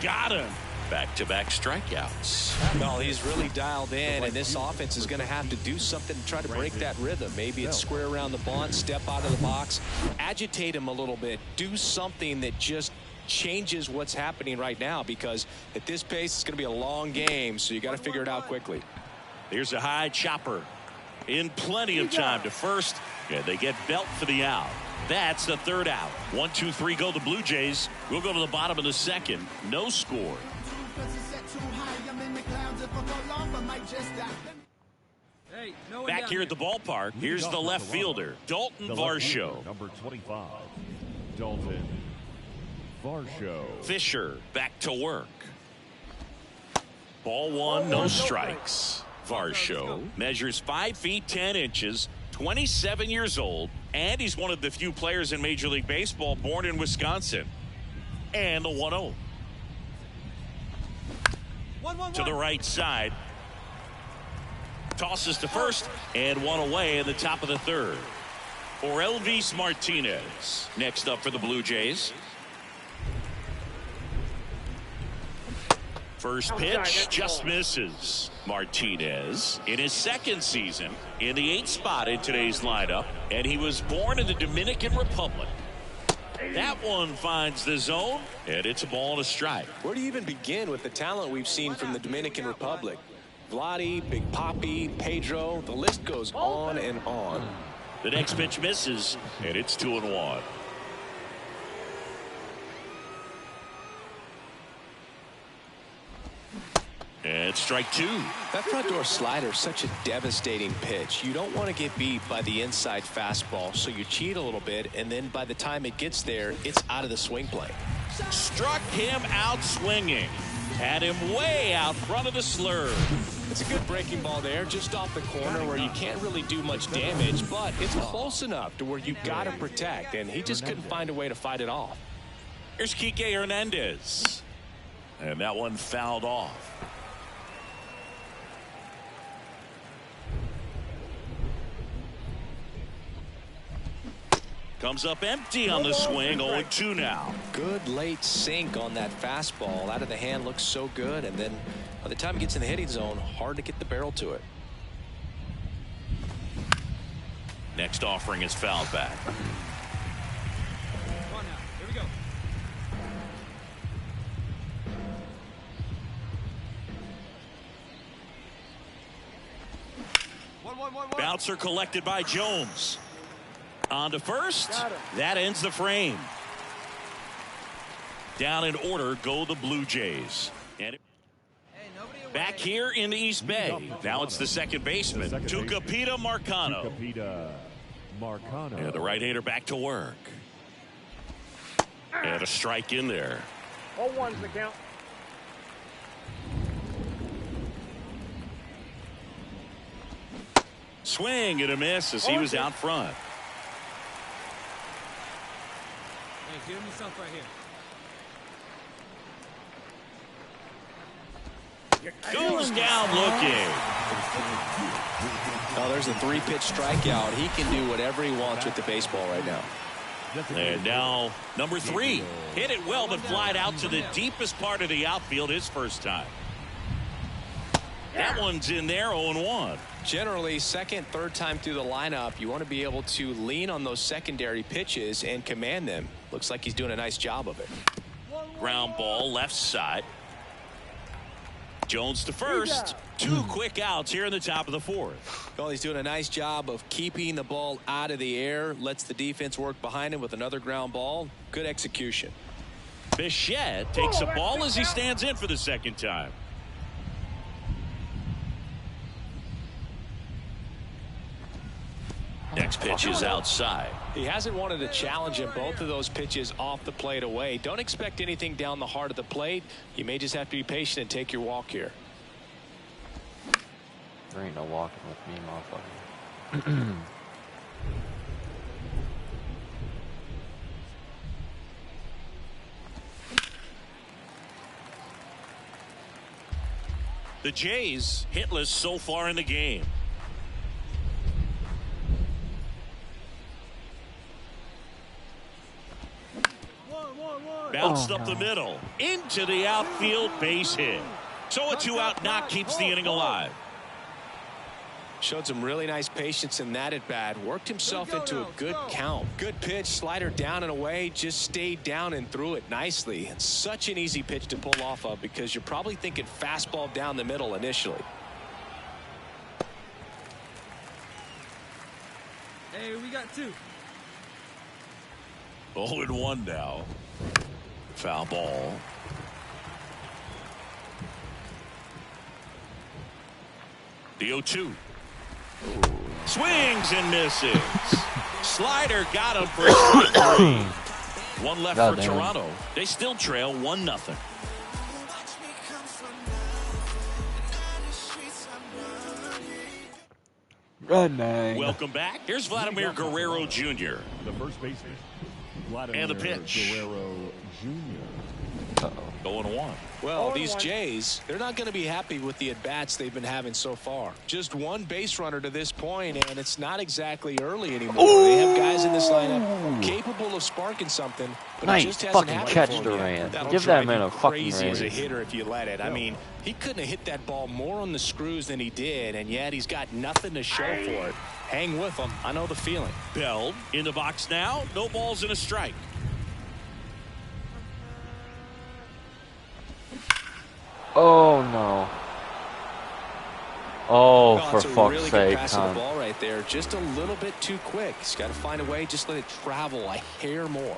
Got him. Back-to-back strikeouts. Well, he's really dialed in, and this offense is going to have to do something to try to break that rhythm. Maybe it's square around the bunt, step out of the box, agitate him a little bit, do something that just changes what's happening right now, because at this pace, it's going to be a long game, so you got to figure it out quickly. Here's a high chopper in plenty of time to first. Yeah, they get Belt for the out. That's the 3rd out. 1, 2, 3 go the Blue Jays. We'll go to the bottom of the 2nd. No score. Back here at the ballpark, here's the left fielder, Dalton Varsho. Number 25, Dalton Varsho. Fisher back to work. Ball 1, no strikes. Varsho measures 5 feet 10 inches, 27 years old, and he's one of the few players in Major League Baseball born in Wisconsin. And the 1-0. To the right side. Tosses to first, and 1 away in the top of the 3rd. Orelvis Martinez next up for the Blue Jays. First pitch just misses. Martinez in his 2nd season in the 8th spot in today's lineup, and he was born in the Dominican Republic. That one finds the zone, and it's a ball and a strike. Where do you even begin with the talent we've seen from the Dominican Republic? Vladdy, Big Papi, Pedro. The list goes on and on. The next pitch misses, and it's 2-1. And strike two. That front door slider is such a devastating pitch. You don't want to get beat by the inside fastball, so you cheat a little bit, and then by the time it gets there, it's out of the swing plane. Struck him out swinging. Had him way out front of the slurve. It's a good breaking ball there, just off the corner where you can't really do much damage, but it's close enough to where you got to protect, and he just couldn't find a way to fight it off. Here's Kike Hernandez. And that one fouled off. Comes up empty on the swing, 0-2 now. Good late sink on that fastball. Out of the hand looks so good, and then by the time it gets in the hitting zone, hard to get the barrel to it. Next offering is fouled back. Come on now. Here we go. One. Bouncer collected by Jones. On to first. That ends the frame. Down in order go the Blue Jays. And back here in the East Bay. Now it's the second baseman, Tucupita Marcano. And the right-hander back to work. And a strike in there. 0-1's the count. Swing and a miss as he was out front. Hey, give me something right here. Goes down looking. Oh, there's a 3-pitch strikeout. He can do whatever he wants with the baseball right now. And now number 3. Hit it well, but flied out to the deepest part of the outfield his first time. That one's in there, 0-1. Generally, second, third time through the lineup, you want to be able to lean on those secondary pitches and command them. Looks like he's doing a nice job of it. Ground ball left side. Jones to first. 2 quick outs here in the top of the 4th. Well, he's doing a nice job of keeping the ball out of the air. Lets the defense work behind him with another ground ball. Good execution. Bichette takes a ball as he stands in for the second time. Next pitch is outside. He hasn't wanted to challenge him. Both of those pitches off the plate away. Don't expect anything down the heart of the plate. You may just have to be patient and take your walk here. There ain't no walking with me, motherfucker. The Jays hitless so far in the game. Bounced up the middle into the outfield, base hit. So a 2-out knock keeps the inning alive. Showed some really nice patience in that at bat. Worked himself into a good count. Good pitch, slider down and away. Just stayed down and threw it nicely. It's such an easy pitch to pull off of because you're probably thinking fastball down the middle initially. Hey, we got 2. 0-1 now. Foul ball. The 0-2. Swings and misses. Slider got him for strike 3. 1 left for Toronto. They still trail 1-0. Welcome back. Here's Vladimir Guerrero Jr. The first baseman, Vladimir And the pitch. Guerrero Jr. 0-1. Well, these Jays, they're not going to be happy with the at-bats they've been having so far. Just 1 base runner to this point, and it's not exactly early anymore. Ooh. They have guys in this lineup capable of sparking something, but nice it just hasn't fucking happened catch, for Durant. That'll Give that drive man you a fucking crazy as a raise. hitter if you let it. I mean, he couldn't have hit that ball more on the screws than he did, and yet he's got nothing to show for it. Hang with him. I know the feeling. Bell in the box now. No balls and a strike. Oh no. Oh, Oh, for it's a fuck's really sake, good pass of Tom. the ball right there. Just a little bit too quick. He's got to find a way. Just let it travel a hair more.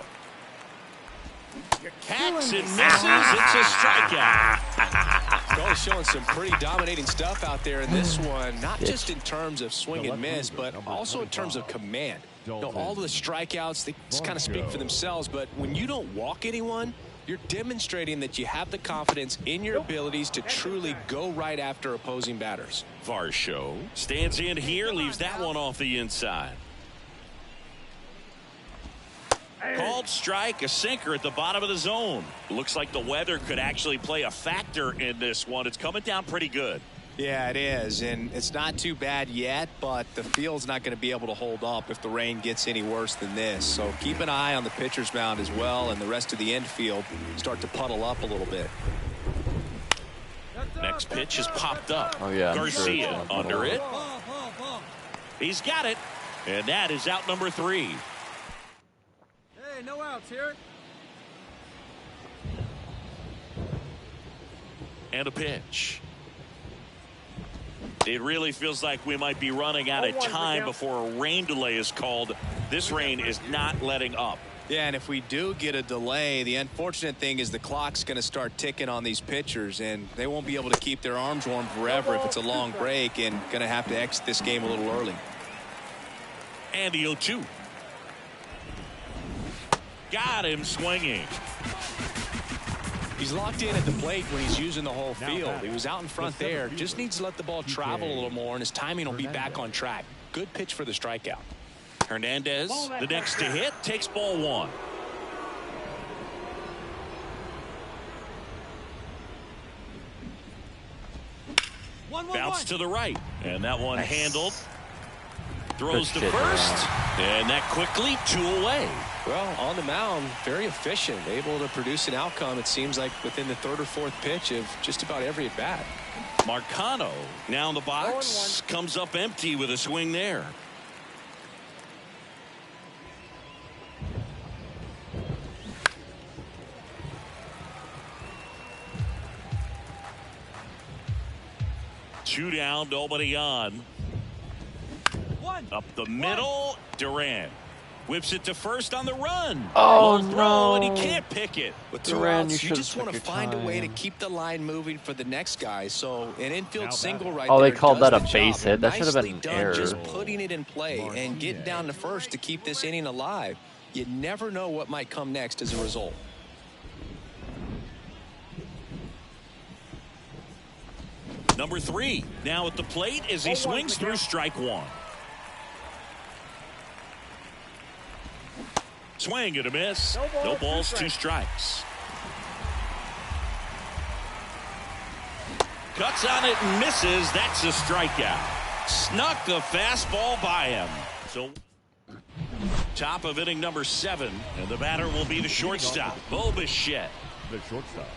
Hacks and misses. It's a strikeout. Scully's showing some pretty dominating stuff out there in this one, not just in terms of swing and miss, but also in terms of command. You know, all of the strikeouts, they just kind of speak for themselves, but when you don't walk anyone, you're demonstrating that you have the confidence in your abilities to truly go right after opposing batters. Varsho stands in here, leaves that one off the inside. Called strike, a sinker at the bottom of the zone. Looks like the weather could actually play a factor in this one. It's coming down pretty good. Yeah, it is, and it's not too bad yet, but the field's not going to be able to hold up if the rain gets any worse than this. So keep an eye on the pitcher's mound as well, and the rest of the infield start to puddle up a little bit. Next pitch has popped up. Oh, yeah, Garcia sure under it. He's got it, and that is out number 3. Hey, no outs here. And a pitch. It really feels like we might be running out of time before a rain delay is called. This rain is not letting up. Yeah, and if we do get a delay, the unfortunate thing is the clock's going to start ticking on these pitchers, and they won't be able to keep their arms warm forever if it's a long break, and going to have to exit this game a little early. And the 0-2. Got him swinging. He's locked in at the plate when he's using the whole field. He was out in front there. Just needs to let the ball travel a little more, and his timing will be back on track. Good pitch for the strikeout. Hernandez, the next to hit, takes ball 1. Bounce to the right, and that one handled. Throws to first, and that quickly 2 away. Well, on the mound, very efficient, able to produce an outcome, it seems like, within the 3rd or 4th pitch of just about every at-bat. Marcano now in the box, comes up empty with a swing there. Two down, nobody on. Up the middle, Duran whips it to first on the run. Oh, Long throw, no. and he can't pick it. With 2 Duran, outs, you you just should've want to took your find a way to time. keep the line moving for the next guy. So an infield single right Oh, there. they called does that a the base job. hit. That should have been Nicely an done, error. just putting it in play and getting down to first to keep this inning alive. You never know what might come next as a result. Number 3 now at the plate as he swings through strike 1. Swing and a miss. No balls, 2 strikes. Cuts on it and misses. That's a strikeout. Snuck the fastball by him. So top of inning number 7, and the batter will be the shortstop, Bo Bichette. The shortstop,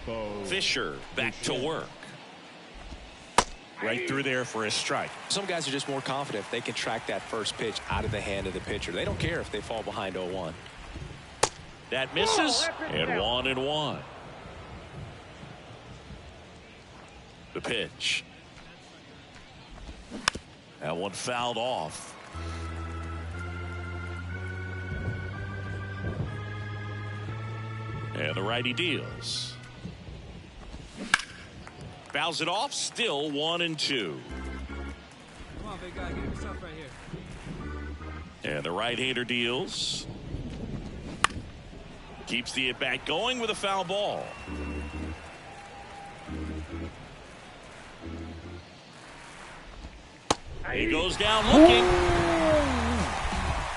Bo Fisher back to work. Right through there for a strike. Some guys are just more confident if they can track that first pitch out of the hand of the pitcher. They don't care if they fall behind 0-1. That misses, and 1-1. The pitch. That one fouled off. And the righty deals. Fouls it off, still 1-2. Come on, big guy, get yourself right here. And the right-hander deals. Keeps the at-bat going with a foul ball. He goes down looking.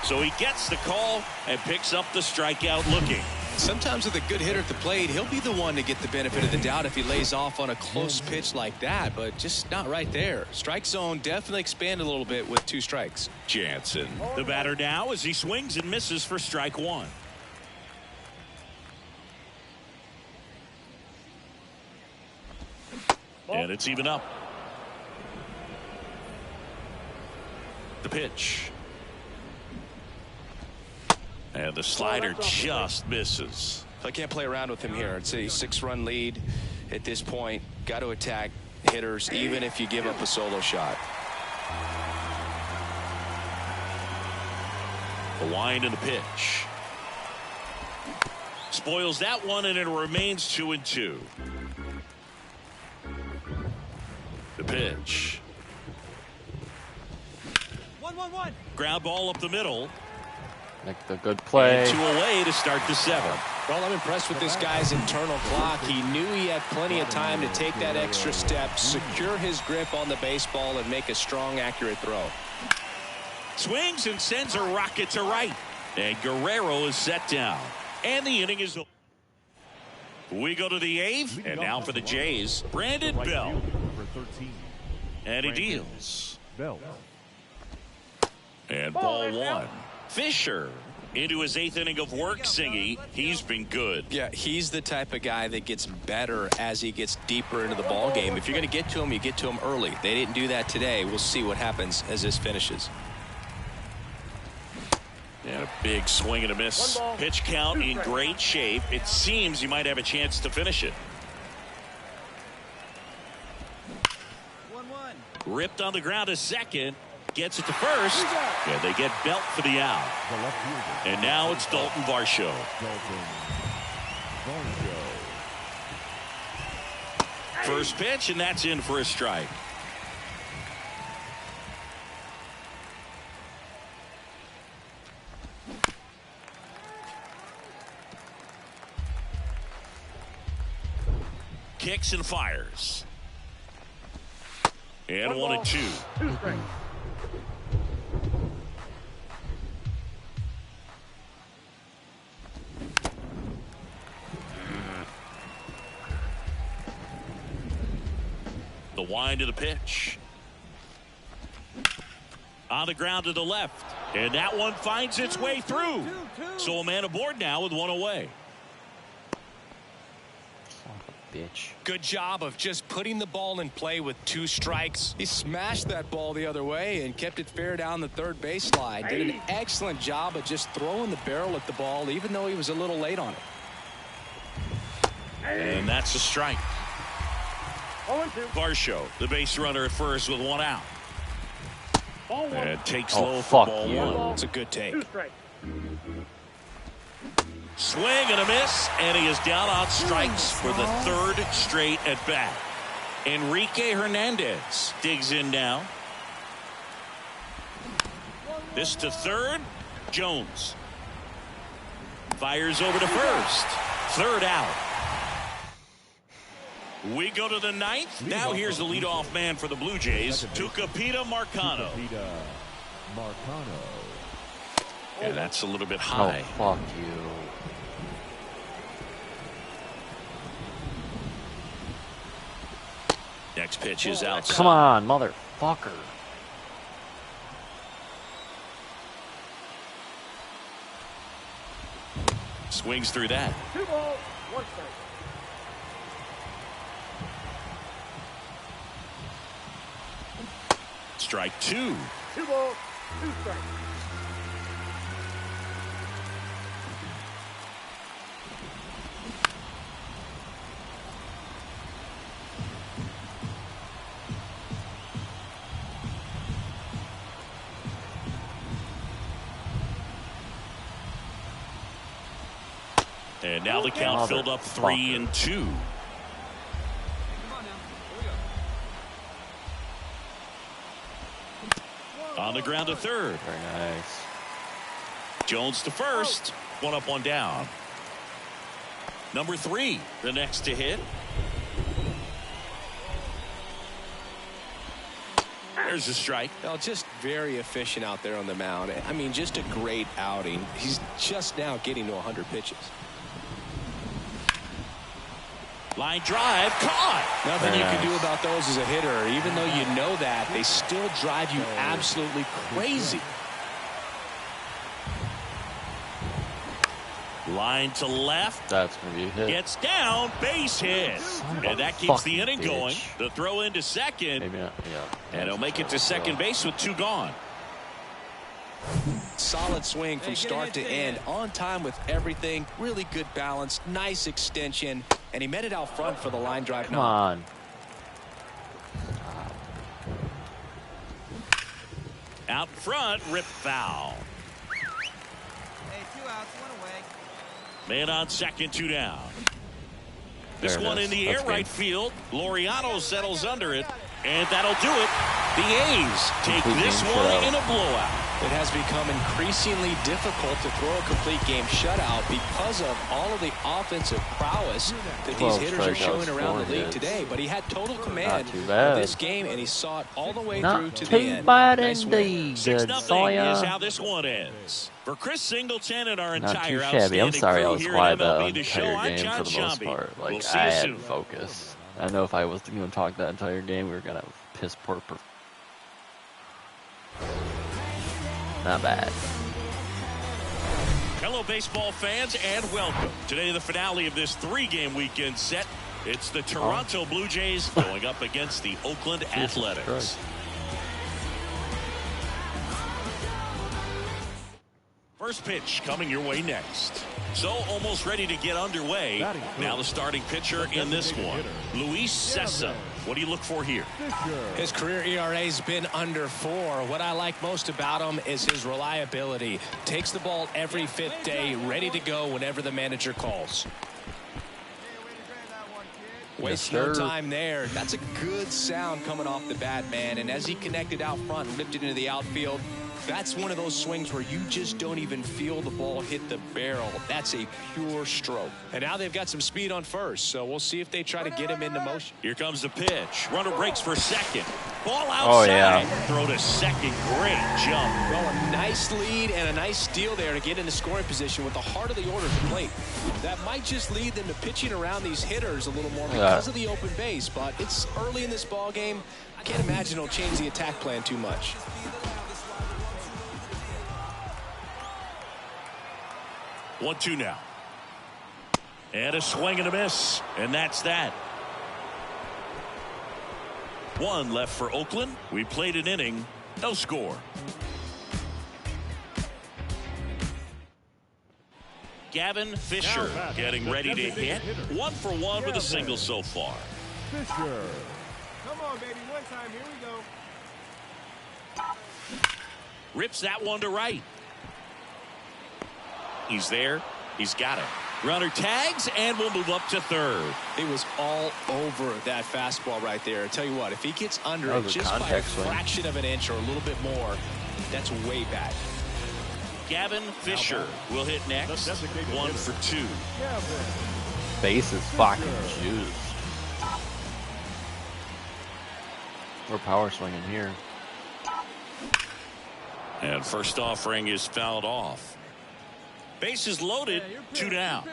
So he gets the call and picks up the strikeout looking. Sometimes with a good hitter at the plate, he'll be the one to get the benefit of the doubt if he lays off on a close pitch like that, but just not right there. Strike zone definitely expanded a little bit with 2 strikes. Jansen, the batter now as he swings and misses for strike 1. And it's even up. The pitch. And the slider just misses. I can't play around with him here. It's a 6-run lead at this point. Got to attack hitters, even if you give up a solo shot. The wind and the pitch. Spoils that one, and it remains 2-2. The pitch. 1-1-1. Ground ball up the middle. Make the good play. And 2 away to start the 7th. Well, I'm impressed with this guy's internal clock. He knew he had plenty of time to take that extra step, secure his grip on the baseball, and make a strong, accurate throw. Swings and sends a rocket to right. And Guerrero is set down. And the inning is over. We go to the 8th. And now for the Jays, Brandon Bell. And he deals. And ball 1. Fisher into his 8th inning of work, Singy. He's been good. Yeah, he's the type of guy that gets better as he gets deeper into the ball game. If you're going to get to him, you get to him early. They didn't do that today. We'll see what happens as this finishes. And a big swing and a miss. Pitch count in great shape. It seems you might have a chance to finish it. 1-1. Ripped on the ground to second. Gets it to first. And they get Belt for the out. And now it's Dalton Varsho. First pitch, and that's in for a strike. Kicks and fires. And 1-2. The wind of the pitch. On the ground to the left. And that one finds its way through. So a man aboard now with 1 away. Bitch. Good job of just putting the ball in play with 2 strikes. He smashed that ball the other way and kept it fair down the third baseline. Did an excellent job of just throwing the barrel at the ball, even though he was a little late on it. And that's a strike. Varsho, the base runner at first with 1 out. And takes low for ball 1. It's a good take. Swing and a miss, and he is down on strikes for the 3rd straight at bat. Enrique Hernandez digs in now. This to third. Jones fires over to first. 3rd out. We go to the 9th. Now here's the leadoff man for the Blue Jays, Tucupita Marcano. And that's a little bit high. Oh, fuck you. Next pitch is outside. Come on, motherfucker. Swings through that. 2 balls, 1 strike. Strike 2. 2 balls, 2 strikes. And now the count filled up 3-2. On the ground to third. Very nice. Jones to first. 1 up, 1 down. Number 3, the next to hit. There's a strike. Well, just very efficient out there on the mound. I mean, just a great outing. He's just now getting to 100 pitches. Line drive, caught. Nothing you can do about those as a hitter. Even though you know that, they still drive you absolutely crazy. Line to left. That's going to be a hit. Gets down, base hit. And that keeps the inning going. The throw into second. Maybe not, yeah. And he'll make it to second base with 2 gone. Solid swing from start to end. On time with everything. Really good balance. Nice extension. And he met it out front for the line drive. Come on. Out front, rip foul. Hey, 2 outs, 1 away. Man on second, 2 down. This There it one is. in the That's air good. right field. Laureano settles under it, and that'll do it. The A's take Complete this game one shutout. in a blowout. It has become increasingly difficult to throw a complete game shutout because of all of the offensive prowess that these 12 hitters are strikeouts, showing around the 4 league hits. today. But he had total command too of bad. this game, and he saw it all the way Not through to the too end. bad Nice win. indeed. 6-0 is Sawyer. how this one ends. For Chris Singleton and our Not entire too shabby. I'm outstanding sorry I crew was here quiet at the MLB The Show, entire I'm game John for the most Shambi. part. Like, We'll see I you had soon. focus. I know if I was going to talk that entire game, we were going to have piss poor. Not bad. Hello, baseball fans, and welcome. Today, the finale of this 3-game weekend set. It's the Toronto Blue Jays going up against the Oakland Athletics. Christ. First pitch coming your way next. So almost ready to get underway. Now the starting pitcher in this one, Luis Cessa. What do you look for here? His career ERA's been under 4. What I like most about him is his reliability. Takes the ball every 5th day, ready to go whenever the manager calls. Waste no time there. That's a good sound coming off the bat, man. And as he connected out front and lifted into the outfield, that's one of those swings where you just don't even feel the ball hit the barrel. That's a pure stroke. And now they've got some speed on first, so we'll see if they try to get him into motion. Here comes the pitch. Runner breaks for second. Ball outside. Oh, yeah. Throw to second. Great jump. Well, a nice lead and a nice steal there to get into scoring position with the heart of the order at the plate. That might just lead them to pitching around these hitters a little more because of the open base, but it's early in this ball game. I can't imagine it'll change the attack plan too much. One, 2 now. And a swing and a miss. And that's that. 1 left for Oakland. We played an inning. No score. Gavin Fisher getting ready to hit. 1 for 1 with a single so far. Fisher. Come on, baby. One time. Here we go. Rips that one to right. He's there. He's got it. Runner tags and will move up to third. He was all over that fastball right there. I tell you what, if he gets under That it was a just by a contact swing. fraction of an inch or a little bit more, that's way back. Gavin Fisher will hit next. 1 for 2. Base is fucking juiced. We're power swinging here. And first offering is fouled off. Bases loaded, 2 down.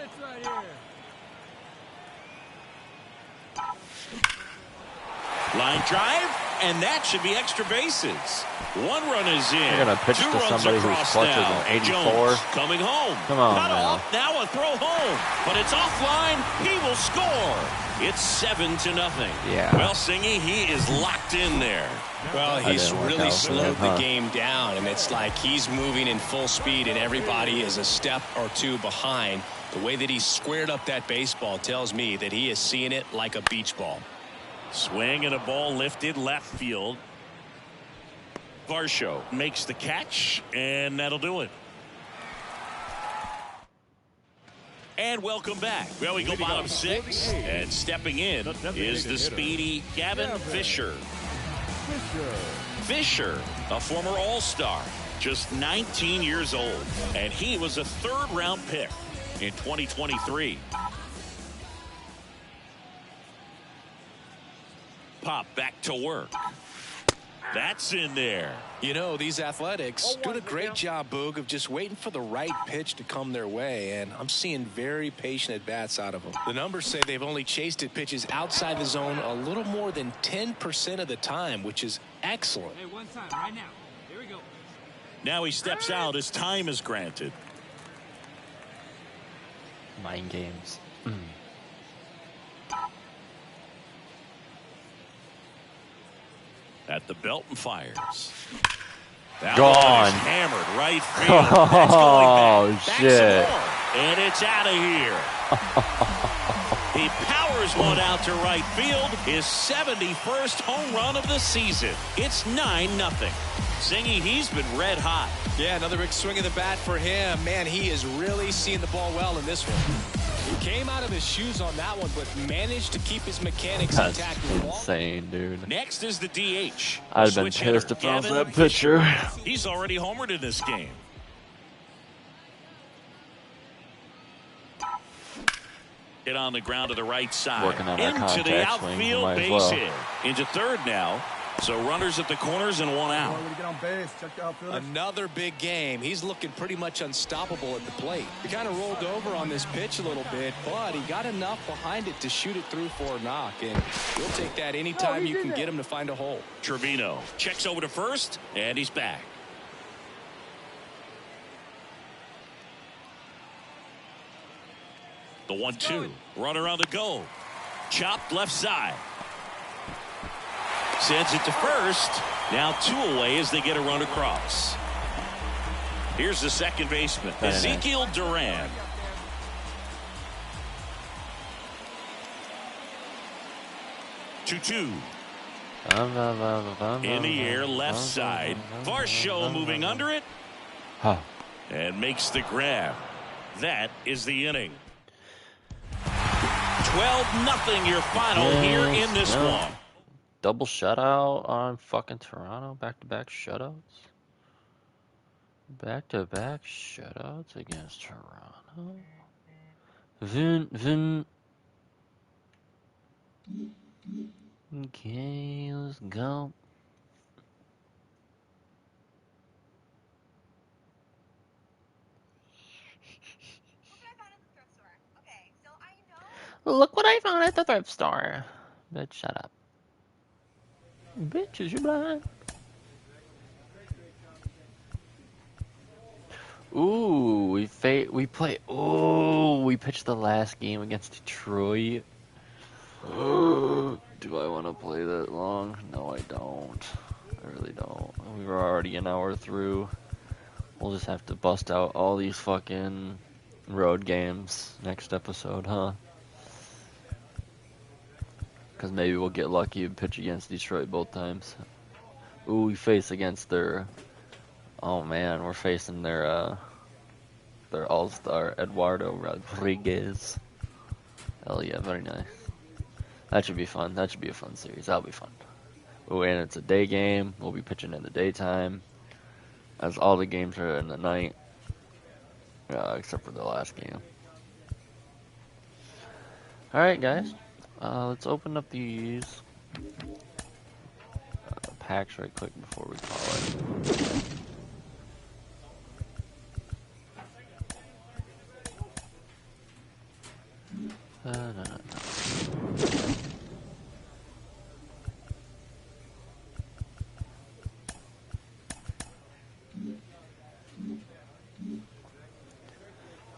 Line drive, and that should be extra bases. 1 run is in. You're gonna pitch 2 to runs somebody who's across clutcher now. than 84? Jones coming home. Come on Cut now. off, now a throw home, but it's offline. He will score. It's 7-0. Yeah. Well, Singy, he is locked in there. Well, That he's didn't work really out for slowed him, huh? the game down, and it's like he's moving in full speed, and everybody is a step or 2 behind. The way that he squared up that baseball tells me that he is seeing it like a beach ball. Swing and a ball lifted left field. Varsho makes the catch, and that'll do it. And welcome back. Well, we go bottom 6, and stepping in is the speedy Gavin Fisher. Fisher, a former All-Star, just 19 years old, and he was a 3rd-round pick in 2023. Pop back to work. That's in there. You know, these Athletics doing a great job, Boog, of just waiting for the right pitch to come their way, and I'm seeing very patient at-bats out of them. The numbers say they've only chased at pitches outside the zone a little more than 10% of the time, which is excellent. Hey, 1 time, right now. Here we go. Now he steps out as time is granted. Mind games. At the belt and fires. That Gone. one is hammered right field. That's going back. Back shit. some more. And it's out of here. He powers one out to right field. His 71st home run of the season. It's 9-0. Zingy, he's been red hot. Yeah, another big swing of the bat for him. Man, he is really seeing the ball well in this one. He came out of his shoes on that one, but managed to keep his mechanics intact. That's insane, dude. Next is the DH. I'd have been pissed if I was that pitcher. He's already homered in this game. Hit on the ground to the right side. Working on our into the contact swing, outfield might as base well. hit. Into third now. So runners at the corners and one out. Get on base. Check the outfielder. Another big game. He's looking pretty much unstoppable at the plate. He kind of rolled over on this pitch a little bit, but he got enough behind it to shoot it through for a knock. And you'll take that anytime you can get him to find a hole. Trevino checks over to first, and he's back. The 1-2. Runner on the go. Chopped left side. Sends it to first. Now 2 away as they get a run across. Here's the second baseman, Ezekiel Duran. Two. In the air, left side. Varsho moving under it. And makes the grab. That is the inning. 12-0 your final here in this one. Double shutout on fucking Toronto. Back-to-back shutouts. Back-to-back shutouts against Toronto. Okay, let's go. Look what I found at the thrift store. Bitch, shut up. Bitch, is you blind? Ooh, we play. Ooh, we pitched the last game against Detroit. Do I want to play that long? No, I don't. I really don't. We were already an hour through. We'll just have to bust out all these fucking road games next episode, huh? Because maybe we'll get lucky and pitch against Detroit both times. Ooh, we face against their... Oh man, we're facing their all-star Eduardo Rodriguez. Hell yeah, very nice. That should be fun. That should be a fun series. That'll be fun. Ooh, and it's a day game. We'll be pitching in the daytime. As all the games are in the night. Except for the last game. Alright, guys. Let's open up these packs right quick before we call it.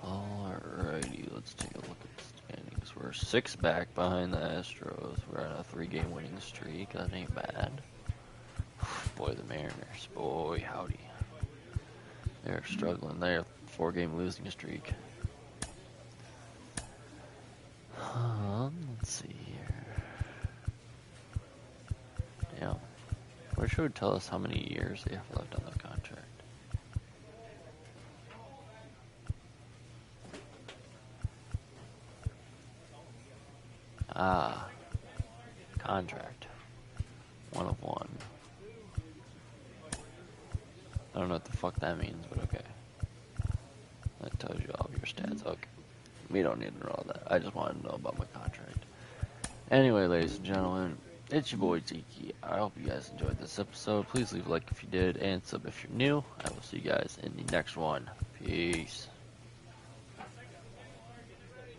Alrighty, let's take a look at the standings. We're 6 back behind the Astros. We're on a 3-game winning streak. That ain't bad. Boy, the Mariners. Boy, howdy. They're struggling. They're a 4-game losing streak. Let's see here. Yeah. Where should it tell us how many years they have left on their contract? Contract. 1 of 1. I don't know what the fuck that means, but okay. That tells you all of your stats. Okay. We don't need to know all that. I just wanted to know about my contract. Anyway, ladies and gentlemen, it's your boy Tiki. I hope you guys enjoyed this episode. Please leave a like if you did, and sub if you're new. I will see you guys in the next one. Peace.